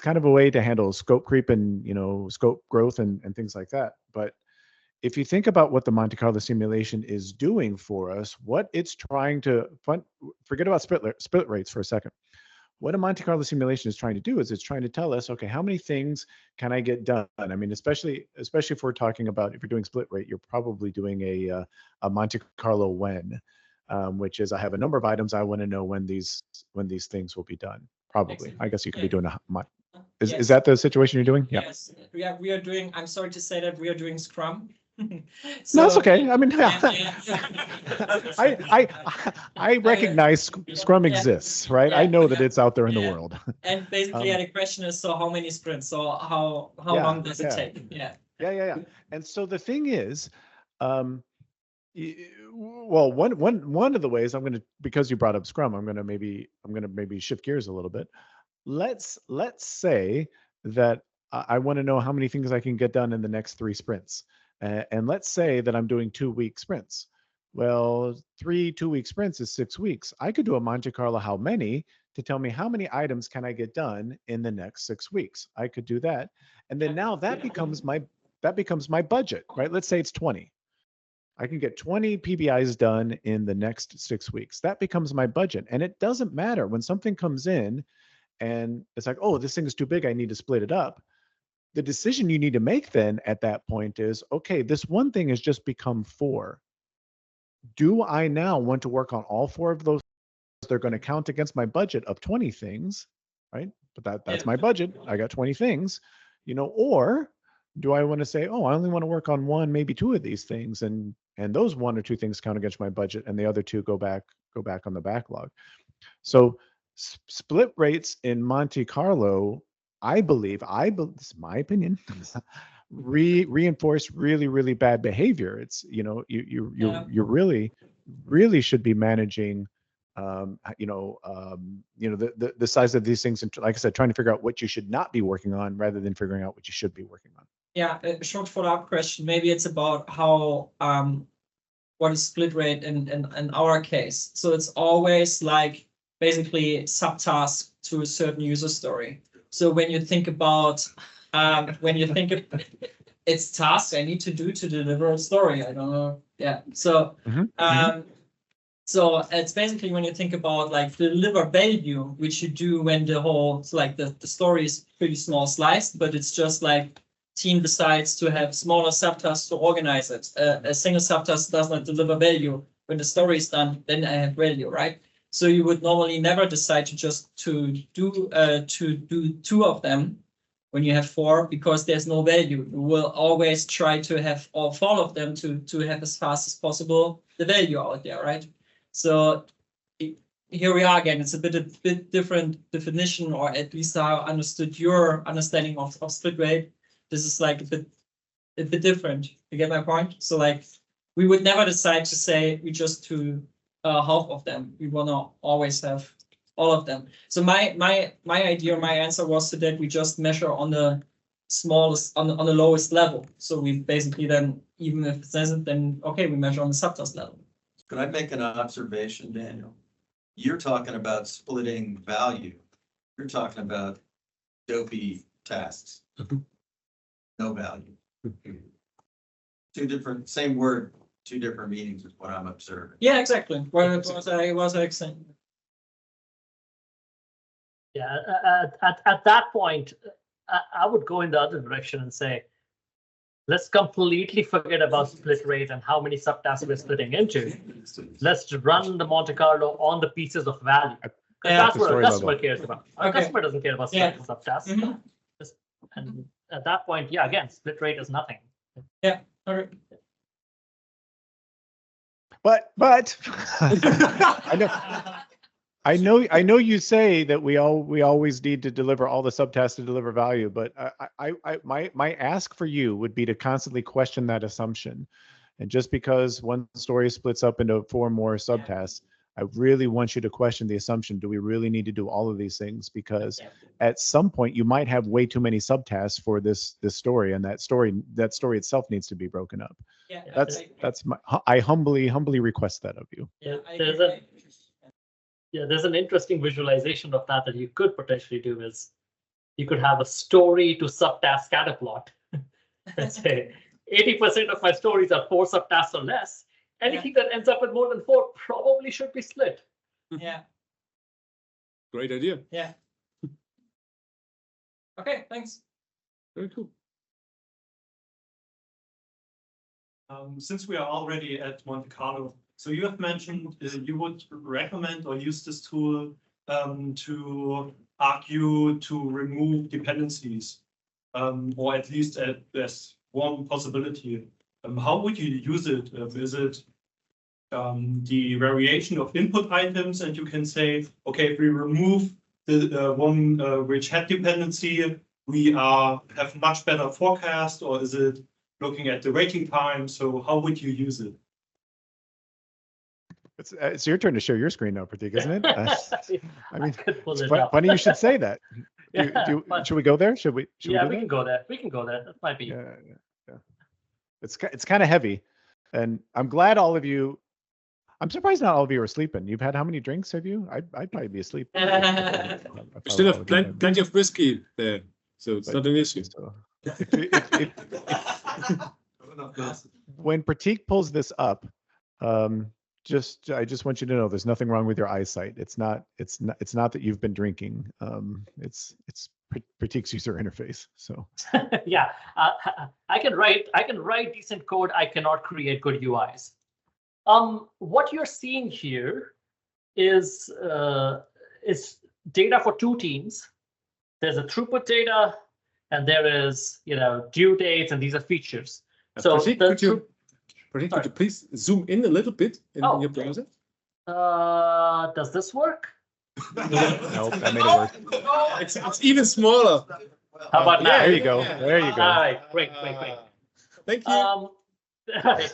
kind of a way to handle scope creep and, scope growth and things like that. But if you think about what the Monte Carlo simulation is doing for us, what it's trying to, forget about split rates for a second. What a Monte Carlo simulation is trying to do is it's trying to tell us, okay, how many things can I get done? I mean, especially if we're talking about, if you're doing split rate, you're probably doing a Monte Carlo when, which is I have a number of items. I want to know when these things will be done. Probably. Excellent. I guess you could be doing is that the situation you're doing? Yeah. Yes. Yeah, we are doing, I'm sorry to say that we are doing Scrum. So, no, it's okay. I mean, I recognize Scrum exists, right? I know that it's out there in the world. And basically, the question is, so how many sprints? So how long does it take? Yeah. And so the thing is, well, one of the ways because you brought up Scrum, I'm gonna maybe shift gears a little bit. Let's say that I want to know how many things I can get done in the next 3 sprints. And let's say that I'm doing 2-week sprints. Well, 3 2-week sprints is 6 weeks. I could do a Monte Carlo how many to tell me how many items can I get done in the next 6 weeks. I could do that. And then now that becomes my budget, right? Let's say it's 20. I can get 20 PBIs done in the next 6 weeks. That becomes my budget. And it doesn't matter when something comes in and it's like, oh, this thing is too big, I need to split it up. The decision you need to make then at that point is, okay, this one thing has just become 4. Do I now want to work on all 4 of those? They're going to count against my budget of 20 things, right? But that's my budget. I got 20 things, or do I want to say, oh, I only want to work on 1, maybe 2 of these things, and those 1 or 2 things count against my budget, and the other 2 go back on the backlog. So split rates in Monte Carlo, I believe, this is my opinion, reinforce really bad behavior. It's, you really should be managing, the size of these things. And like I said, trying to figure out what you should not be working on rather than figuring out what you should be working on. Yeah, a short follow-up question. Maybe it's about how, what is split rate in our case. So it's always like basically subtasks to a certain user story. So when you think about, it's tasks I need to do to deliver a story. I don't know. Yeah. So, so it's basically when you think about like deliver value, which you do when the whole, like the story is pretty small sliced, but it's just like team decides to have smaller subtasks to organize it. A single subtask does not deliver value. When the story is done, then I have value, right? So you would normally never decide to just to do 2 of them when you have 4, because there's no value. You will always try to have all 4 of them to have as fast as possible the value out there, right? So here we are again. It's a bit different definition, or at least how I understood your understanding of split rate. This is like a bit different. You get my point? So like we would never decide to say we just do half of them. We want to always have all of them. So my idea, my answer was to that we just measure on the smallest, on the lowest level. So we basically then, even if it doesn't, then okay, we measure on the subtask level. Could I make an observation, Daniel? You're talking about splitting value. You're talking about dopey tasks. No value. Two different, same word, two different meanings is what I'm observing. Yeah, exactly. What was I saying? Yeah, at that point, I would go in the other direction and say, let's completely forget about split rate and how many subtasks we're splitting into. Let's run the Monte Carlo on the pieces of value. Because that's what our customer cares about. Our customer doesn't care about split subtasks. And at that point, yeah, again, split rate is nothing. Yeah. All right. But I know you say that we always need to deliver all the subtasks to deliver value, but my ask for you would be to constantly question that assumption. And just because one story splits up into 4 more subtasks, I really want you to question the assumption, do we really need to do all of these things? Because at some point you might have way too many subtasks for this story, and that story itself needs to be broken up. Yeah, that's my, I humbly request that of you. Yeah, there's an interesting visualization of that you could potentially do is you could have a story to subtask scatter plot. Let's say 80% of my stories are 4 subtasks or less. Anything that ends up with more than 4 probably should be split. Yeah. Great idea. Yeah. Okay, thanks. Very cool. Since we are already at Monte Carlo, so you have mentioned you would recommend or use this tool to argue to remove dependencies, or at least there's one possibility. How would you use it? Is it the variation of input items, and you can say, okay, if we remove the one which had dependency, we have much better forecast, or is it looking at the waiting time? So how would you use it? It's your turn to share your screen now, Prateek, isn't it? I mean, it's it funny you should say that. Should we go there? Should we? We can go there. We can go there. That might be. Yeah. It's kind of heavy, and I'm glad all of you. I'm surprised not all of you are sleeping. You've had how many drinks have you? I'd probably be asleep. We still have plenty of whiskey there, so it's not an issue. When Prateek pulls this up, I just want you to know there's nothing wrong with your eyesight. It's not that you've been drinking. It's Prateek's user interface. So yeah, I can write decent code. I cannot create good UIs. What you're seeing here is data for 2 teams. There's a throughput data, and there is due dates, and these are features. So Prateek, could you please zoom in a little bit in your browser? Does this work? Nope, that made it work. It's even smaller. How about now? There you go. There you go. All right, great. Thank you.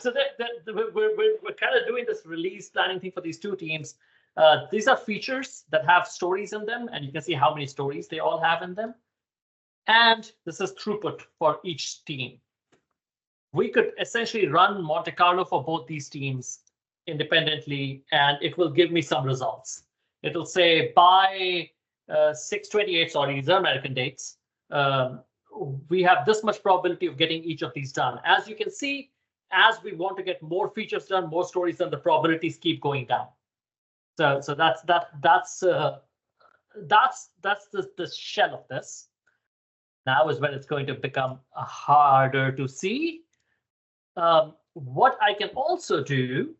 So we're kind of doing this release planning thing for these 2 teams. These are features that have stories in them, and you can see how many stories they all have in them. And this is throughput for each team. We could essentially run Monte Carlo for both these teams independently, and it will give me some results. It'll say by 6/28, sorry, these are American dates. We have this much probability of getting each of these done. As you can see, as we want to get more features done, more stories done, the probabilities keep going down. So that's the shell of this. Now is when it's going to become harder to see. What I can also do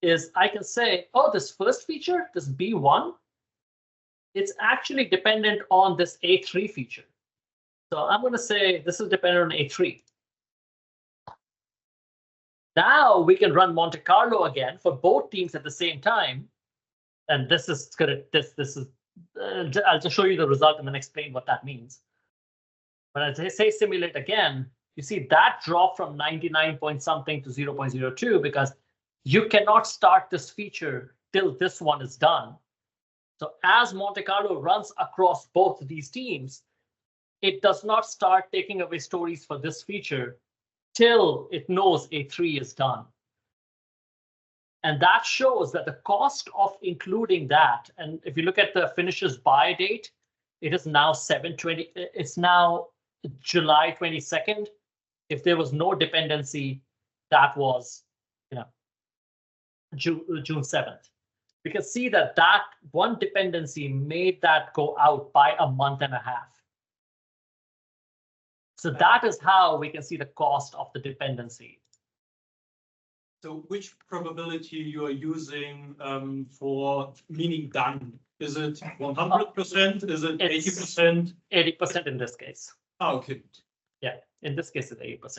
is I can say, oh, this first feature, this B1, it's actually dependent on this A3 feature. So I'm going to say this is dependent on A3. Now we can run Monte Carlo again for both teams at the same time. And this is going to, I'll just show you the result and then explain what that means. When I say simulate again, you see that drop from 99 point something to 0.02 because you cannot start this feature till this one is done. So as Monte Carlo runs across both these teams, it does not start taking away stories for this feature till it knows A3 is done. And that shows that the cost of including that, and if you look at the finishes by date, it is now 7:20. It's now July 22nd. If there was no dependency, that was, June 7th. We can see that one dependency made that go out by a month and a half. So that is how we can see the cost of the dependency. So which probability you are using for meaning done? Is it 100%? Is it 80%? 80% in this case. Oh, okay. Yeah, in this case, it's 80%.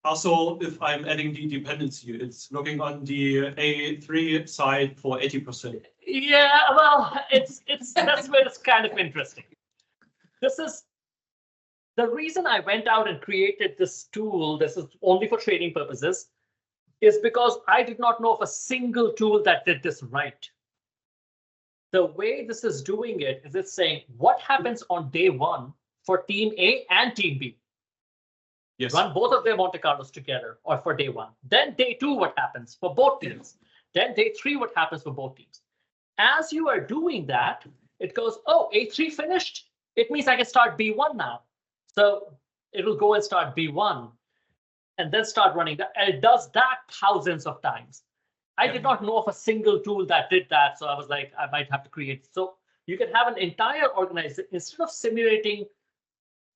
Also, if I'm adding the dependency, it's looking on the A3 side for 80%. Yeah, well, that's where it's kind of interesting. This is the reason I went out and created this tool. This is only for training purposes, is because I did not know of a single tool that did this right. The way this is doing it is it's saying what happens on day one for team A and team B. Yes. Run both of their Monte Carlos together, or for day one. Then day two, what happens for both teams? Then day three, what happens for both teams? As you are doing that, it goes, oh, A3 finished. It means I can start B1 now. So it will go and start B1 and then start running that. And it does that thousands of times. I did not know of a single tool that did that. So I was like, I might have to create. So you can have an entire organization, instead of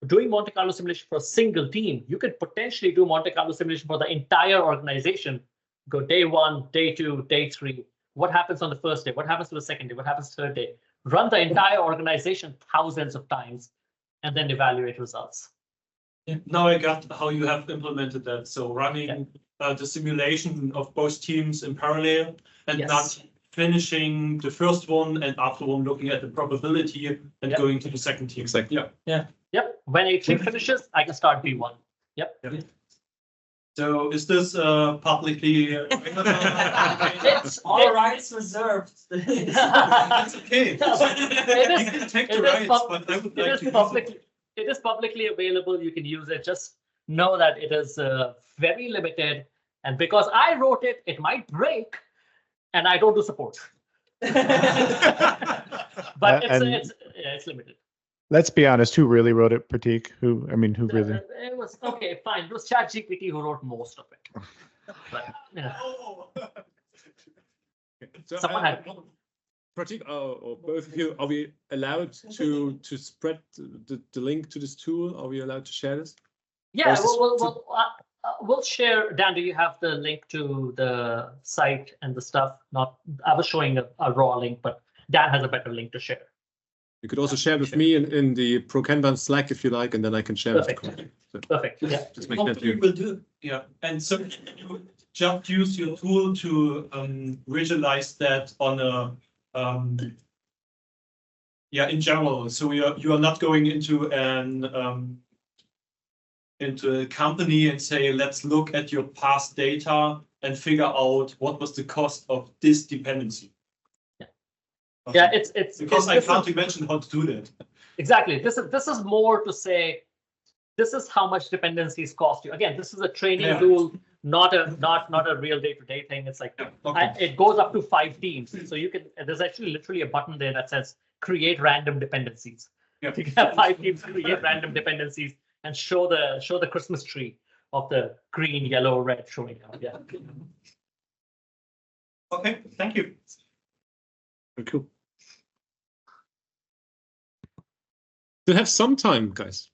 doing Monte Carlo simulation for a single team, you could potentially do Monte Carlo simulation for the entire organization. Go day one, day two, day three. What happens on the first day? What happens to the second day? What happens third day? Run the entire organization thousands of times and then evaluate results. Yeah. Now I got how you have implemented that. So running the simulation of both teams in parallel and not finishing the first one and after one looking at the probability and going to the second team. Exactly. Yeah. Yep. When A3 finishes, I can start B1. Yep. So is this publicly? It's all rights reserved. That's okay. You can take the rights, but I would like to use it. It is publicly available. You can use it. Just know that it is very limited, and because I wrote it, it might break, and I don't do support. But it's limited. Let's be honest, who really wrote it, Prateek? Who really? It was okay, fine. It was ChatGPT who wrote most of it. But, So, someone had. Prateek, or both of you, are we allowed to spread the link to this tool? Are we allowed to share this? Yeah, we'll share. Dan, do you have the link to the site and the stuff? I was showing a raw link, but Dan has a better link to share. You could also share with me in the Pro Kanban Slack if you like, and then I can share Perfect. with you. So Perfect. Yeah. just make that clear. Will do. Yeah, and so you just use your tool to visualize that on a in general. So you are not going into a company and say, let's look at your past data and figure out what was the cost of this dependency. Yeah, it's because I can't imagine how to do that. Exactly. This is more to say, this is how much dependencies cost you. Again, this is a training tool, not a real day-to-day thing. It's like it goes up to 5 teams. So you can. There's actually literally a button there that says create random dependencies. You can have 5 teams create random dependencies and show the Christmas tree of the green, yellow, red showing up. Yeah. Okay. Thank you. Cool. Still have some time, guys.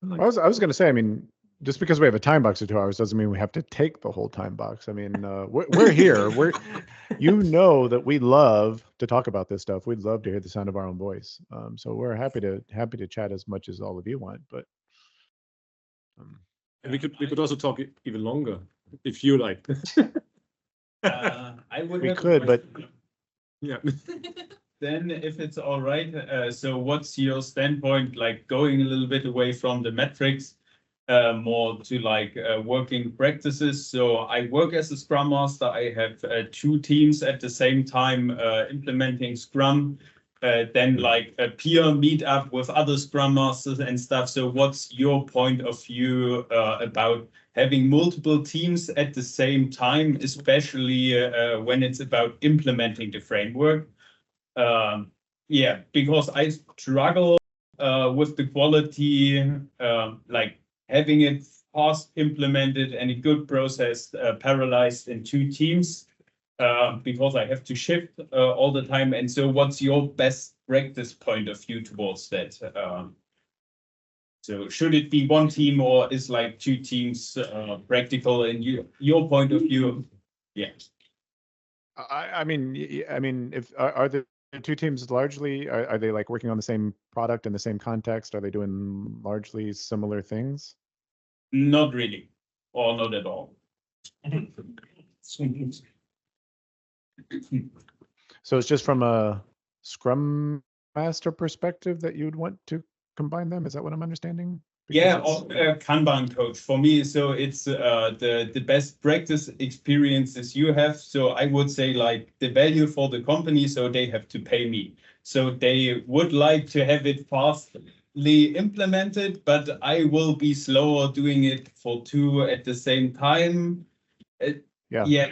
I was going to say, just because we have a time box of 2 hours doesn't mean we have to take the whole time box. We're here. That we love to talk about this stuff. We'd love to hear the sound of our own voice. So we're happy to chat as much as all of you want. But and we could also talk even longer if you like. We could, but. Yeah. Then if it's all right, so what's your standpoint, like going a little bit away from the metrics, more to like working practices? So I work as a Scrum Master. I have 2 teams at the same time implementing Scrum, then like a peer meetup with other Scrum Masters and stuff. So what's your point of view about having multiple teams at the same time, especially when it's about implementing the framework? yeah, because I struggle with the quality, like having it fast implemented and a good process parallelized in 2 teams, because I have to shift all the time. And so what's your best practice point of view towards that? So should it be 1 team, or is like 2 teams practical in your point of view? Yeah. I mean, if are the 2 teams largely, are they like working on the same product in the same context? Are they doing largely similar things? Not really, or not at all. So it's just from a Scrum Master perspective that you'd want to combine them? Is that what I'm understanding? Yeah, or Kanban coach for me. So it's the best practice experiences you have. So I would say like the value for the company, so they have to pay me. So they would like to have it fastly implemented, but I will be slower doing it for 2 at the same time. Yeah.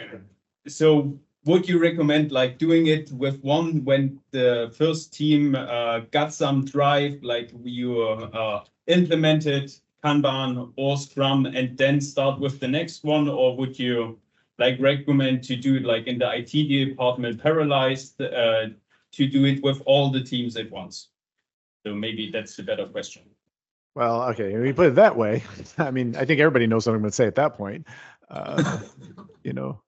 So would you recommend like doing it with 1 when the first team got some drive, like you implemented Kanban or Scrum, and then start with the next one? Or would you like recommend to do it like in the IT department parallelized, to do it with all the teams at once? So maybe that's a better question. Well, okay, when you put it that way, I mean, I think everybody knows what I'm going to say at that point. You know,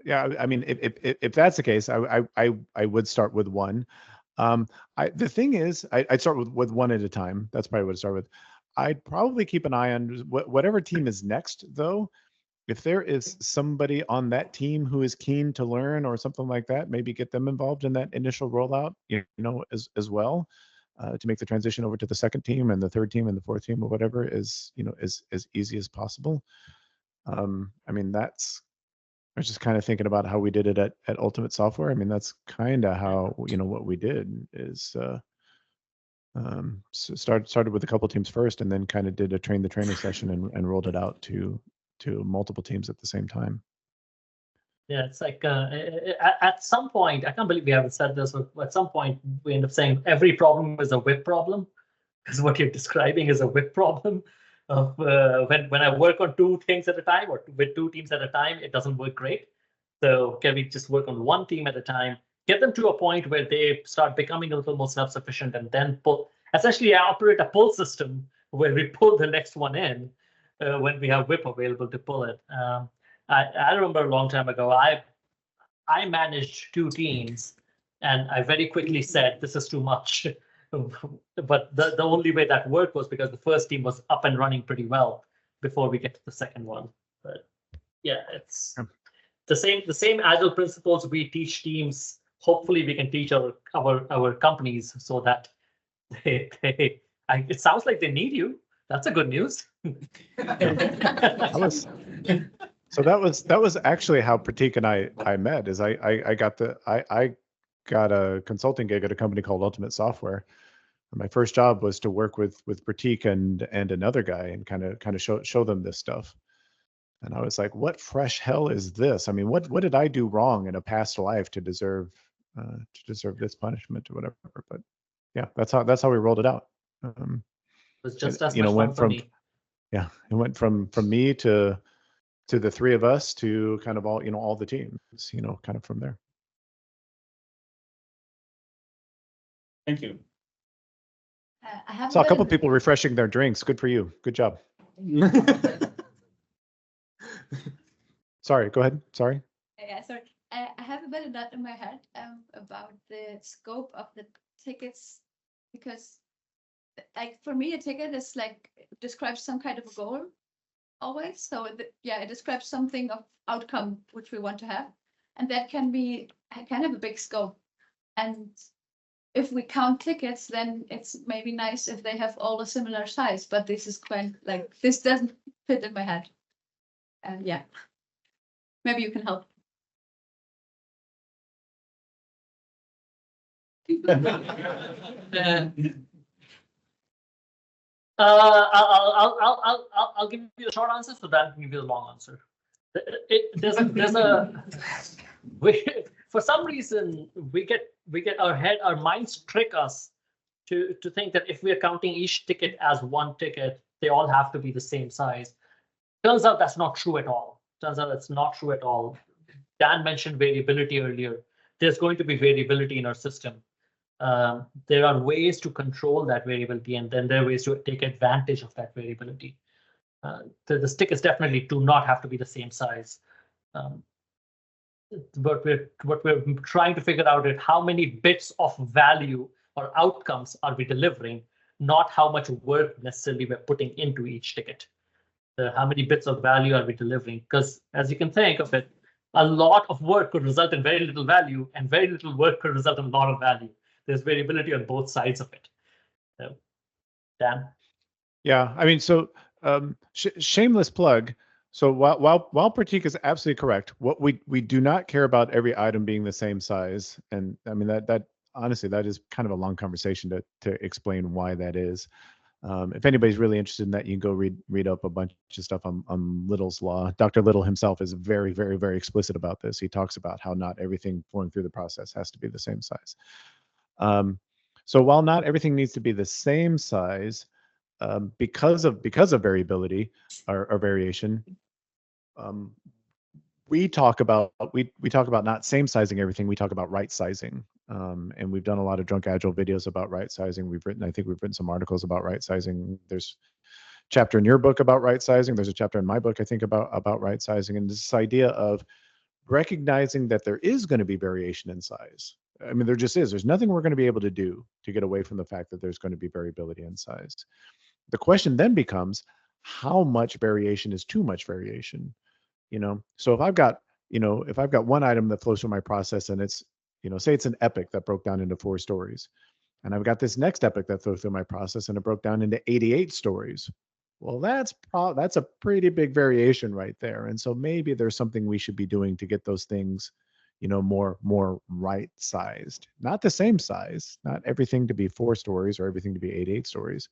yeah, I mean, if that's the case, I would start with 1. The thing is, I'd start with 1 at a time. That's probably what I'd start with. I'd probably keep an eye on whatever team is next, though. If there is somebody on that team who is keen to learn or something like that, maybe get them involved in that initial rollout, you know, as well, to make the transition over to the second team and the third team and the fourth team or whatever is, you know, as easy as possible. I mean, I was just kind of thinking about how we did it at Ultimate Software. I mean, that's kind of how, you know, what we did is so started with a couple teams first, and then kind of did a train the trainer session and rolled it out to multiple teams at the same time. Yeah, it's like at some point, I can't believe we haven't said this, but at some point we end up saying every problem is a WIP problem, because what you're describing is a WIP problem. Of when I work on 2 things at a time or with 2 teams at a time, it doesn't work great. So can we just work on 1 team at a time, get them to a point where they start becoming a little more self-sufficient, and then essentially operate a pull system where we pull the next one in when we have WIP available to pull it. I remember a long time ago, I managed 2 teams, and I very quickly said, this is too much. But the only way that worked was because the first team was up and running pretty well before we get to the second one. But yeah, it's the same agile principles we teach teams. Hopefully we can teach our companies so that it sounds like they need you. That's a good news. So that was actually how Prateek and I met. Is I got a consulting gig at a company called Ultimate Software. My first job was to work with Prateek and another guy and kind of show them this stuff. And I was like, what fresh hell is this? I mean, what did I do wrong in a past life to deserve this punishment or whatever? But yeah, that's how we rolled it out. It was just as you know, much went fun from for me. Yeah, it went from me to the 3 of us to kind of all, you know, all the teams, you know, kind of from there. Thank you. I Saw a couple people refreshing their drinks. Good for you. Good job. Sorry, go ahead. Sorry. Yeah, sorry. I have a bit of that in my head about the scope of the tickets, because like for me, a ticket is like describes some kind of a goal always. So it describes something of outcome which we want to have, and that can have a big scope. And if we count tickets, then it's maybe nice if they have all a similar size, but this is quite like, this doesn't fit in my head. And yeah, maybe you can help. I'll give you a short answer, so Dan can give you the long answer. for some reason we get our minds trick us to think that if we are counting each ticket as one ticket, they all have to be the same size. Turns out that's not true at all. Turns out that's not true at all. Dan mentioned variability earlier. There's going to be variability in our system. There are ways to control that variability, and then there are ways to take advantage of that variability. The stickers definitely do not have to be the same size. But what we're trying to figure out is how many bits of value or outcomes are we delivering, not how much work necessarily we're putting into each ticket. How many bits of value are we delivering? Because as you can think of it, a lot of work could result in very little value, and very little work could result in a lot of value. There's variability on both sides of it. So, Dan? Yeah, I mean, so shameless plug. So while Prateek is absolutely correct, what we do not care about every item being the same size, and I mean that honestly that is kind of a long conversation to explain why that is. If anybody's really interested in that, you can go read up a bunch of stuff on Little's law. Dr. Little himself is very, very, very explicit about this. He talks about how not everything flowing through the process has to be the same size. So while not everything needs to be the same size, because of variability or variation, we talk about not same sizing everything. We talk about right sizing. And we've done a lot of drunk agile videos about right sizing. I think we've written some articles about right sizing. There's a chapter in your book about right sizing. There's a chapter in my book, I think, about right sizing. And this idea of recognizing that there is going to be variation in size. I mean, there just is. There's nothing we're going to be able to do to get away from the fact that there's going to be variability in size. The question then becomes, how much variation is too much variation? So if I've got one item that flows through my process, and it's, say it's an epic that broke down into 4 stories, and I've got this next epic that flowed through my process and it broke down into 88 stories. Well, that's a pretty big variation right there. And so maybe there's something we should be doing to get those things, more right sized, not the same size, not everything to be 4 stories or everything to be 88 stories.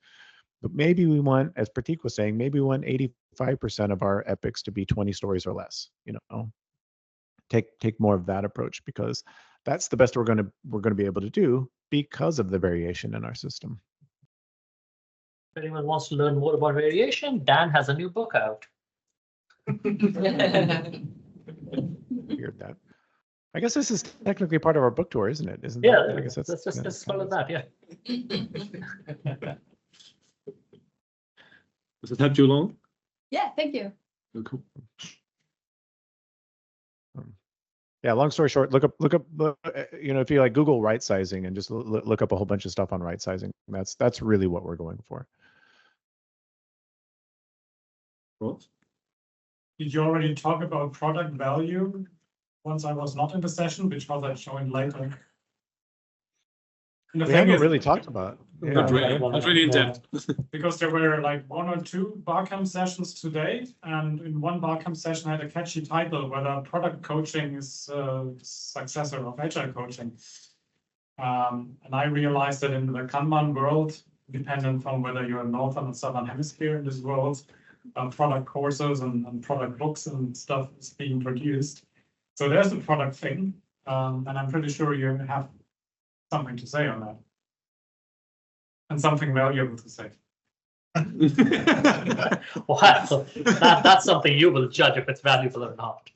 But maybe we want, as Prateek was saying, maybe we want 85% of our epics to be 20 stories or less. Take more of that approach, because that's the best we're going to be able to do because of the variation in our system. If anyone wants to learn more about variation, Dan has a new book out. Figured that. I guess this is technically part of our book tour, isn't it? Isn't Yeah, that? I guess that's just follow that. Yeah. Does it help you along? Yeah, thank you. Oh, cool. Yeah, long story short, look up, if you like Google right sizing and just look up a whole bunch of stuff on right sizing. That's really what we're going for. What? Did you already talk about product value? Once I was not in the session, which was I joined later. We haven't really talked about. Yeah, not really in depth. Because there were like 1 or 2 Barcamp sessions today, and in one Barcamp session I had a catchy title, whether product coaching is a successor of agile coaching. And I realized that in the Kanban world, dependent on whether you're in Northern or Southern Hemisphere in this world, product courses and product books and stuff is being produced. So there's the product thing, and I'm pretty sure you have something to say on that. And something valuable to say. Wow, that's something you will judge if it's valuable or not.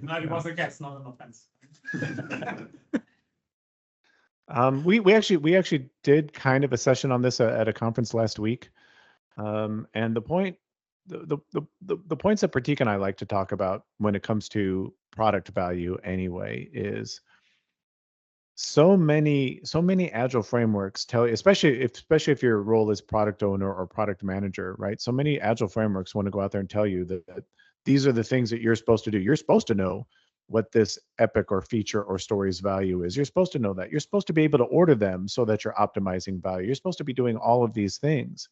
No, it was a guess, not an offense. We actually did kind of a session on this at a conference last week, and the points that Prateek and I like to talk about when it comes to product value anyway is so many agile frameworks tell you, especially if your role is product owner or product manager, right? So many agile frameworks want to go out there and tell you that these are the things that you're supposed to do. You're supposed to know what this epic or feature or story's value is. You're supposed to know that. You're supposed to be able to order them so that you're optimizing value. You're supposed to be doing all of these things.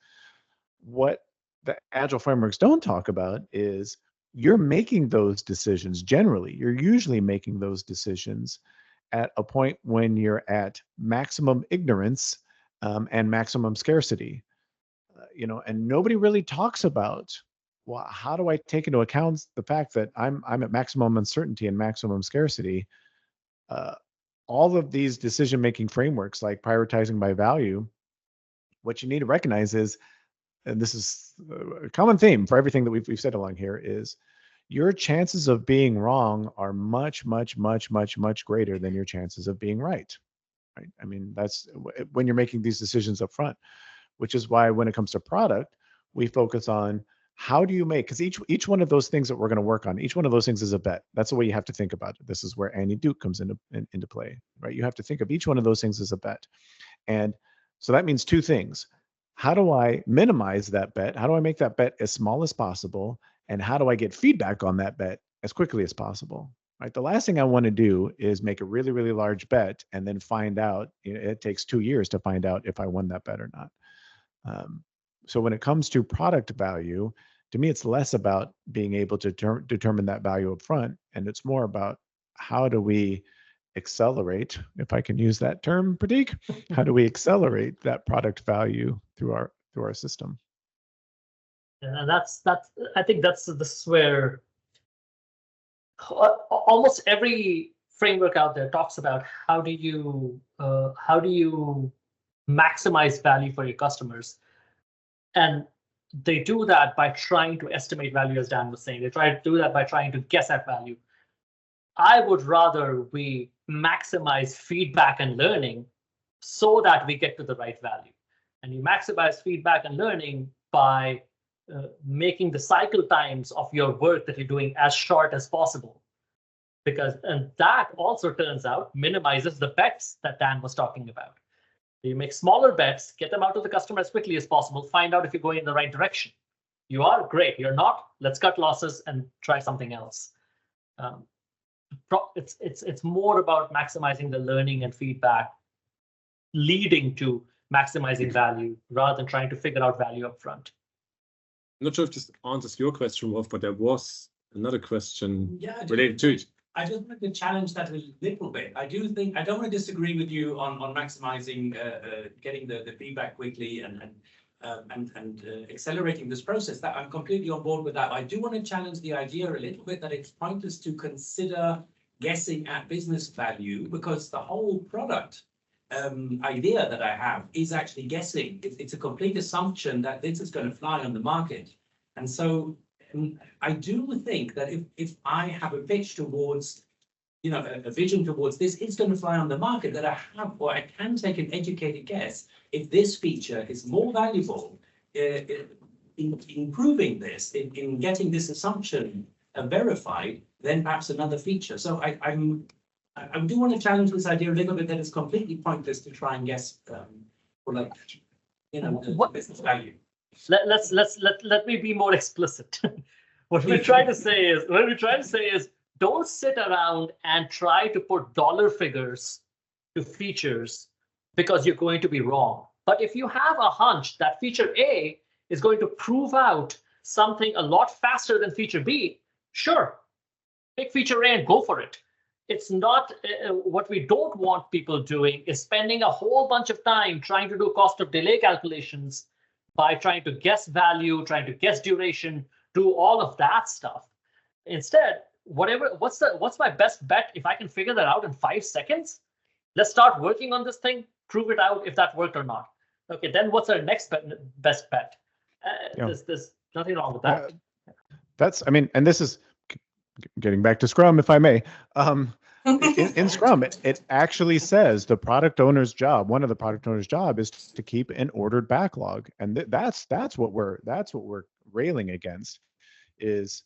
What the agile frameworks don't talk about is you're making those decisions. Generally, you're usually making those decisions at a point when you're at maximum ignorance and maximum scarcity, and nobody really talks about, well, how do I take into account the fact that I'm at maximum uncertainty and maximum scarcity? all of these decision-making frameworks, like prioritizing by value, what you need to recognize is, and this is a common theme for everything that we've said along here, is your chances of being wrong are much, much, much, much, much greater than your chances of being right. Right? I mean, that's when you're making these decisions up front, which is why when it comes to product, we focus on how do you make, because each one of those things that we're going to work on, each one of those things is a bet. That's the way you have to think about it. This is where Annie Duke comes into play, right? You have to think of each one of those things as a bet. And so that means two things. How do I minimize that bet? How do I make that bet as small as possible? And how do I get feedback on that bet as quickly as possible? Right? The last thing I want to do is make a really, really large bet and then find out, it takes 2 years to find out if I won that bet or not. So when it comes to product value, to me, it's less about being able to determine that value up front, and it's more about how do we accelerate, if I can use that term, Prateek, how do we accelerate that product value through our system? And that's I think this is where almost every framework out there talks about how do you maximize value for your customers. And they do that by trying to estimate value, as Dan was saying. They try to do that by trying to guess at value. I would rather we maximize feedback and learning so that we get to the right value. And you maximize feedback and learning by making the cycle times of your work that you're doing as short as possible. And that also turns out minimizes the bets that Dan was talking about. You make smaller bets, get them out to the customer as quickly as possible, find out if you're going in the right direction. You are, great. You're not, let's cut losses and try something else. It's more about maximizing the learning and feedback leading to maximizing value rather than trying to figure out value up front. I'm not sure if this answers your question, Wolf, but there was another question related to it. I just wanted to challenge that a little bit. I don't want to disagree with you on maximizing getting the feedback quickly and accelerating this process. That I'm completely on board with that. I do want to challenge the idea a little bit that it's pointless to consider guessing at business value, because the whole product idea that I have is actually guessing. It's a complete assumption that this is going to fly on the market. And so I do think that if I have a pitch towards, a vision towards this, it's going to fly on the market, that I have, or I can take an educated guess if this feature is more valuable in improving this, in getting this assumption verified, than perhaps another feature. So I do want to challenge this idea a little bit that it's completely pointless to try and guess for the business value. Let me be more explicit. What we're trying to say is don't sit around and try to put dollar figures to features because you're going to be wrong. But if you have a hunch that feature A is going to prove out something a lot faster than feature B, sure, pick feature A and go for it. It's not what we don't want people doing is spending a whole bunch of time trying to do cost of delay calculations by trying to guess value, trying to guess duration, do all of that stuff. Instead, what's my best bet if I can figure that out in 5 seconds? Let's start working on this thing, prove it out if that worked or not. Okay, then what's our next best bet? There's nothing wrong with that. And this is getting back to Scrum, if I may. In Scrum, it actually says the product owner's job, one of the product owner's job is to keep an ordered backlog. And that's what we're railing against is,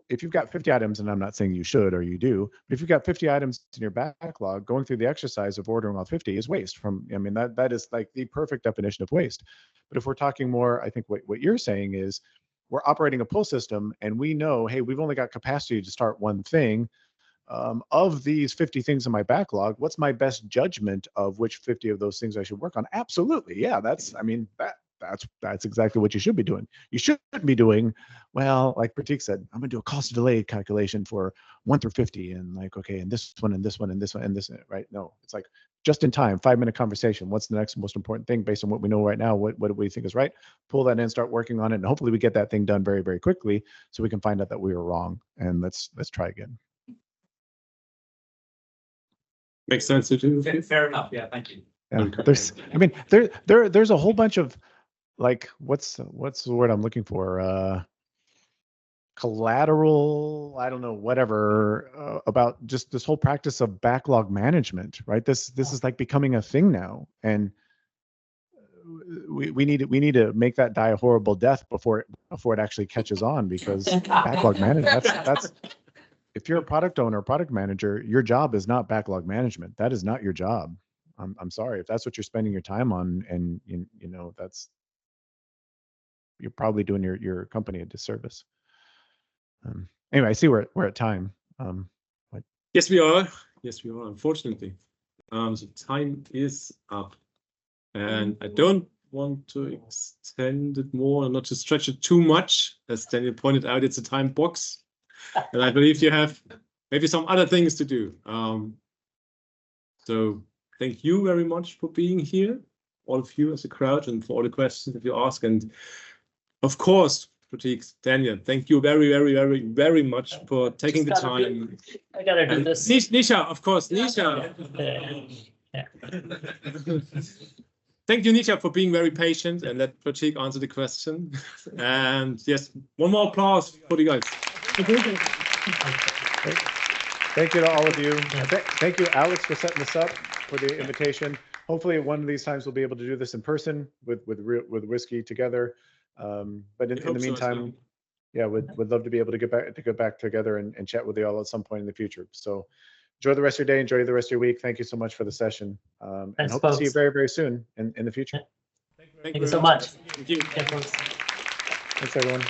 if you've got 50 items, and I'm not saying you should or you do, but if you've got 50 items in your backlog, going through the exercise of ordering all 50 is waste. That is like the perfect definition of waste. But if we're talking more, I think what you're saying is we're operating a pull system and we know, hey, we've only got capacity to start one thing. Of these 50 things in my backlog, what's my best judgment of which 50 of those things I should work on? Absolutely. Yeah, that's exactly what you should be doing. You shouldn't be doing, well, like Prateek said, I'm going to do a cost of delay calculation for 1 through 50 and okay, and this one and this one and this one and this, right? No, it's like just in time, 5-minute conversation. What's the next most important thing based on what we know right now? What do we think is right? Pull that in, start working on it, and hopefully we get that thing done very, very quickly so we can find out that we were wrong and let's try again. Makes sense to do. Fair enough. Yeah, thank you. Yeah, there's a whole bunch of, like, what's the word I'm looking for? Collateral, I don't know, whatever, about just this whole practice of backlog management, right? This is like becoming a thing now, and we need to make that die a horrible death before it actually catches on, because backlog management, that's if you're a product owner, product manager, your job is not backlog management. That is not your job. I'm sorry if that's what you're spending your time on, and you know you're probably doing your company a disservice. Anyway, I see we're at time. Yes, we are. Yes, we are. Unfortunately, the time is up, and I don't want to extend it more and not to stretch it too much. As Daniel pointed out, it's a time box, and I believe you have maybe some other things to do. So thank you very much for being here, all of you as a crowd, and for all the questions that you ask. And of course, Prateek, Daniel, thank you very, very, very, very much for taking the time. I gotta do this. Nisha, of course, Nisha. Thank you, Nisha, for being very patient and let Prateek answer the question. And yes, one more applause for you guys. Thank you to all of you. Thank you, Alex, for setting this up, for the invitation. Hopefully, one of these times we'll be able to do this in person with whiskey together. But in the meantime, yeah, would love to be able to get back together and chat with you all at some point in the future. So enjoy the rest of your day, enjoy the rest of your week. Thank you so much for the session, and hope to see you very, very soon in the future. Thank you so much. Thank you. Thanks, everyone.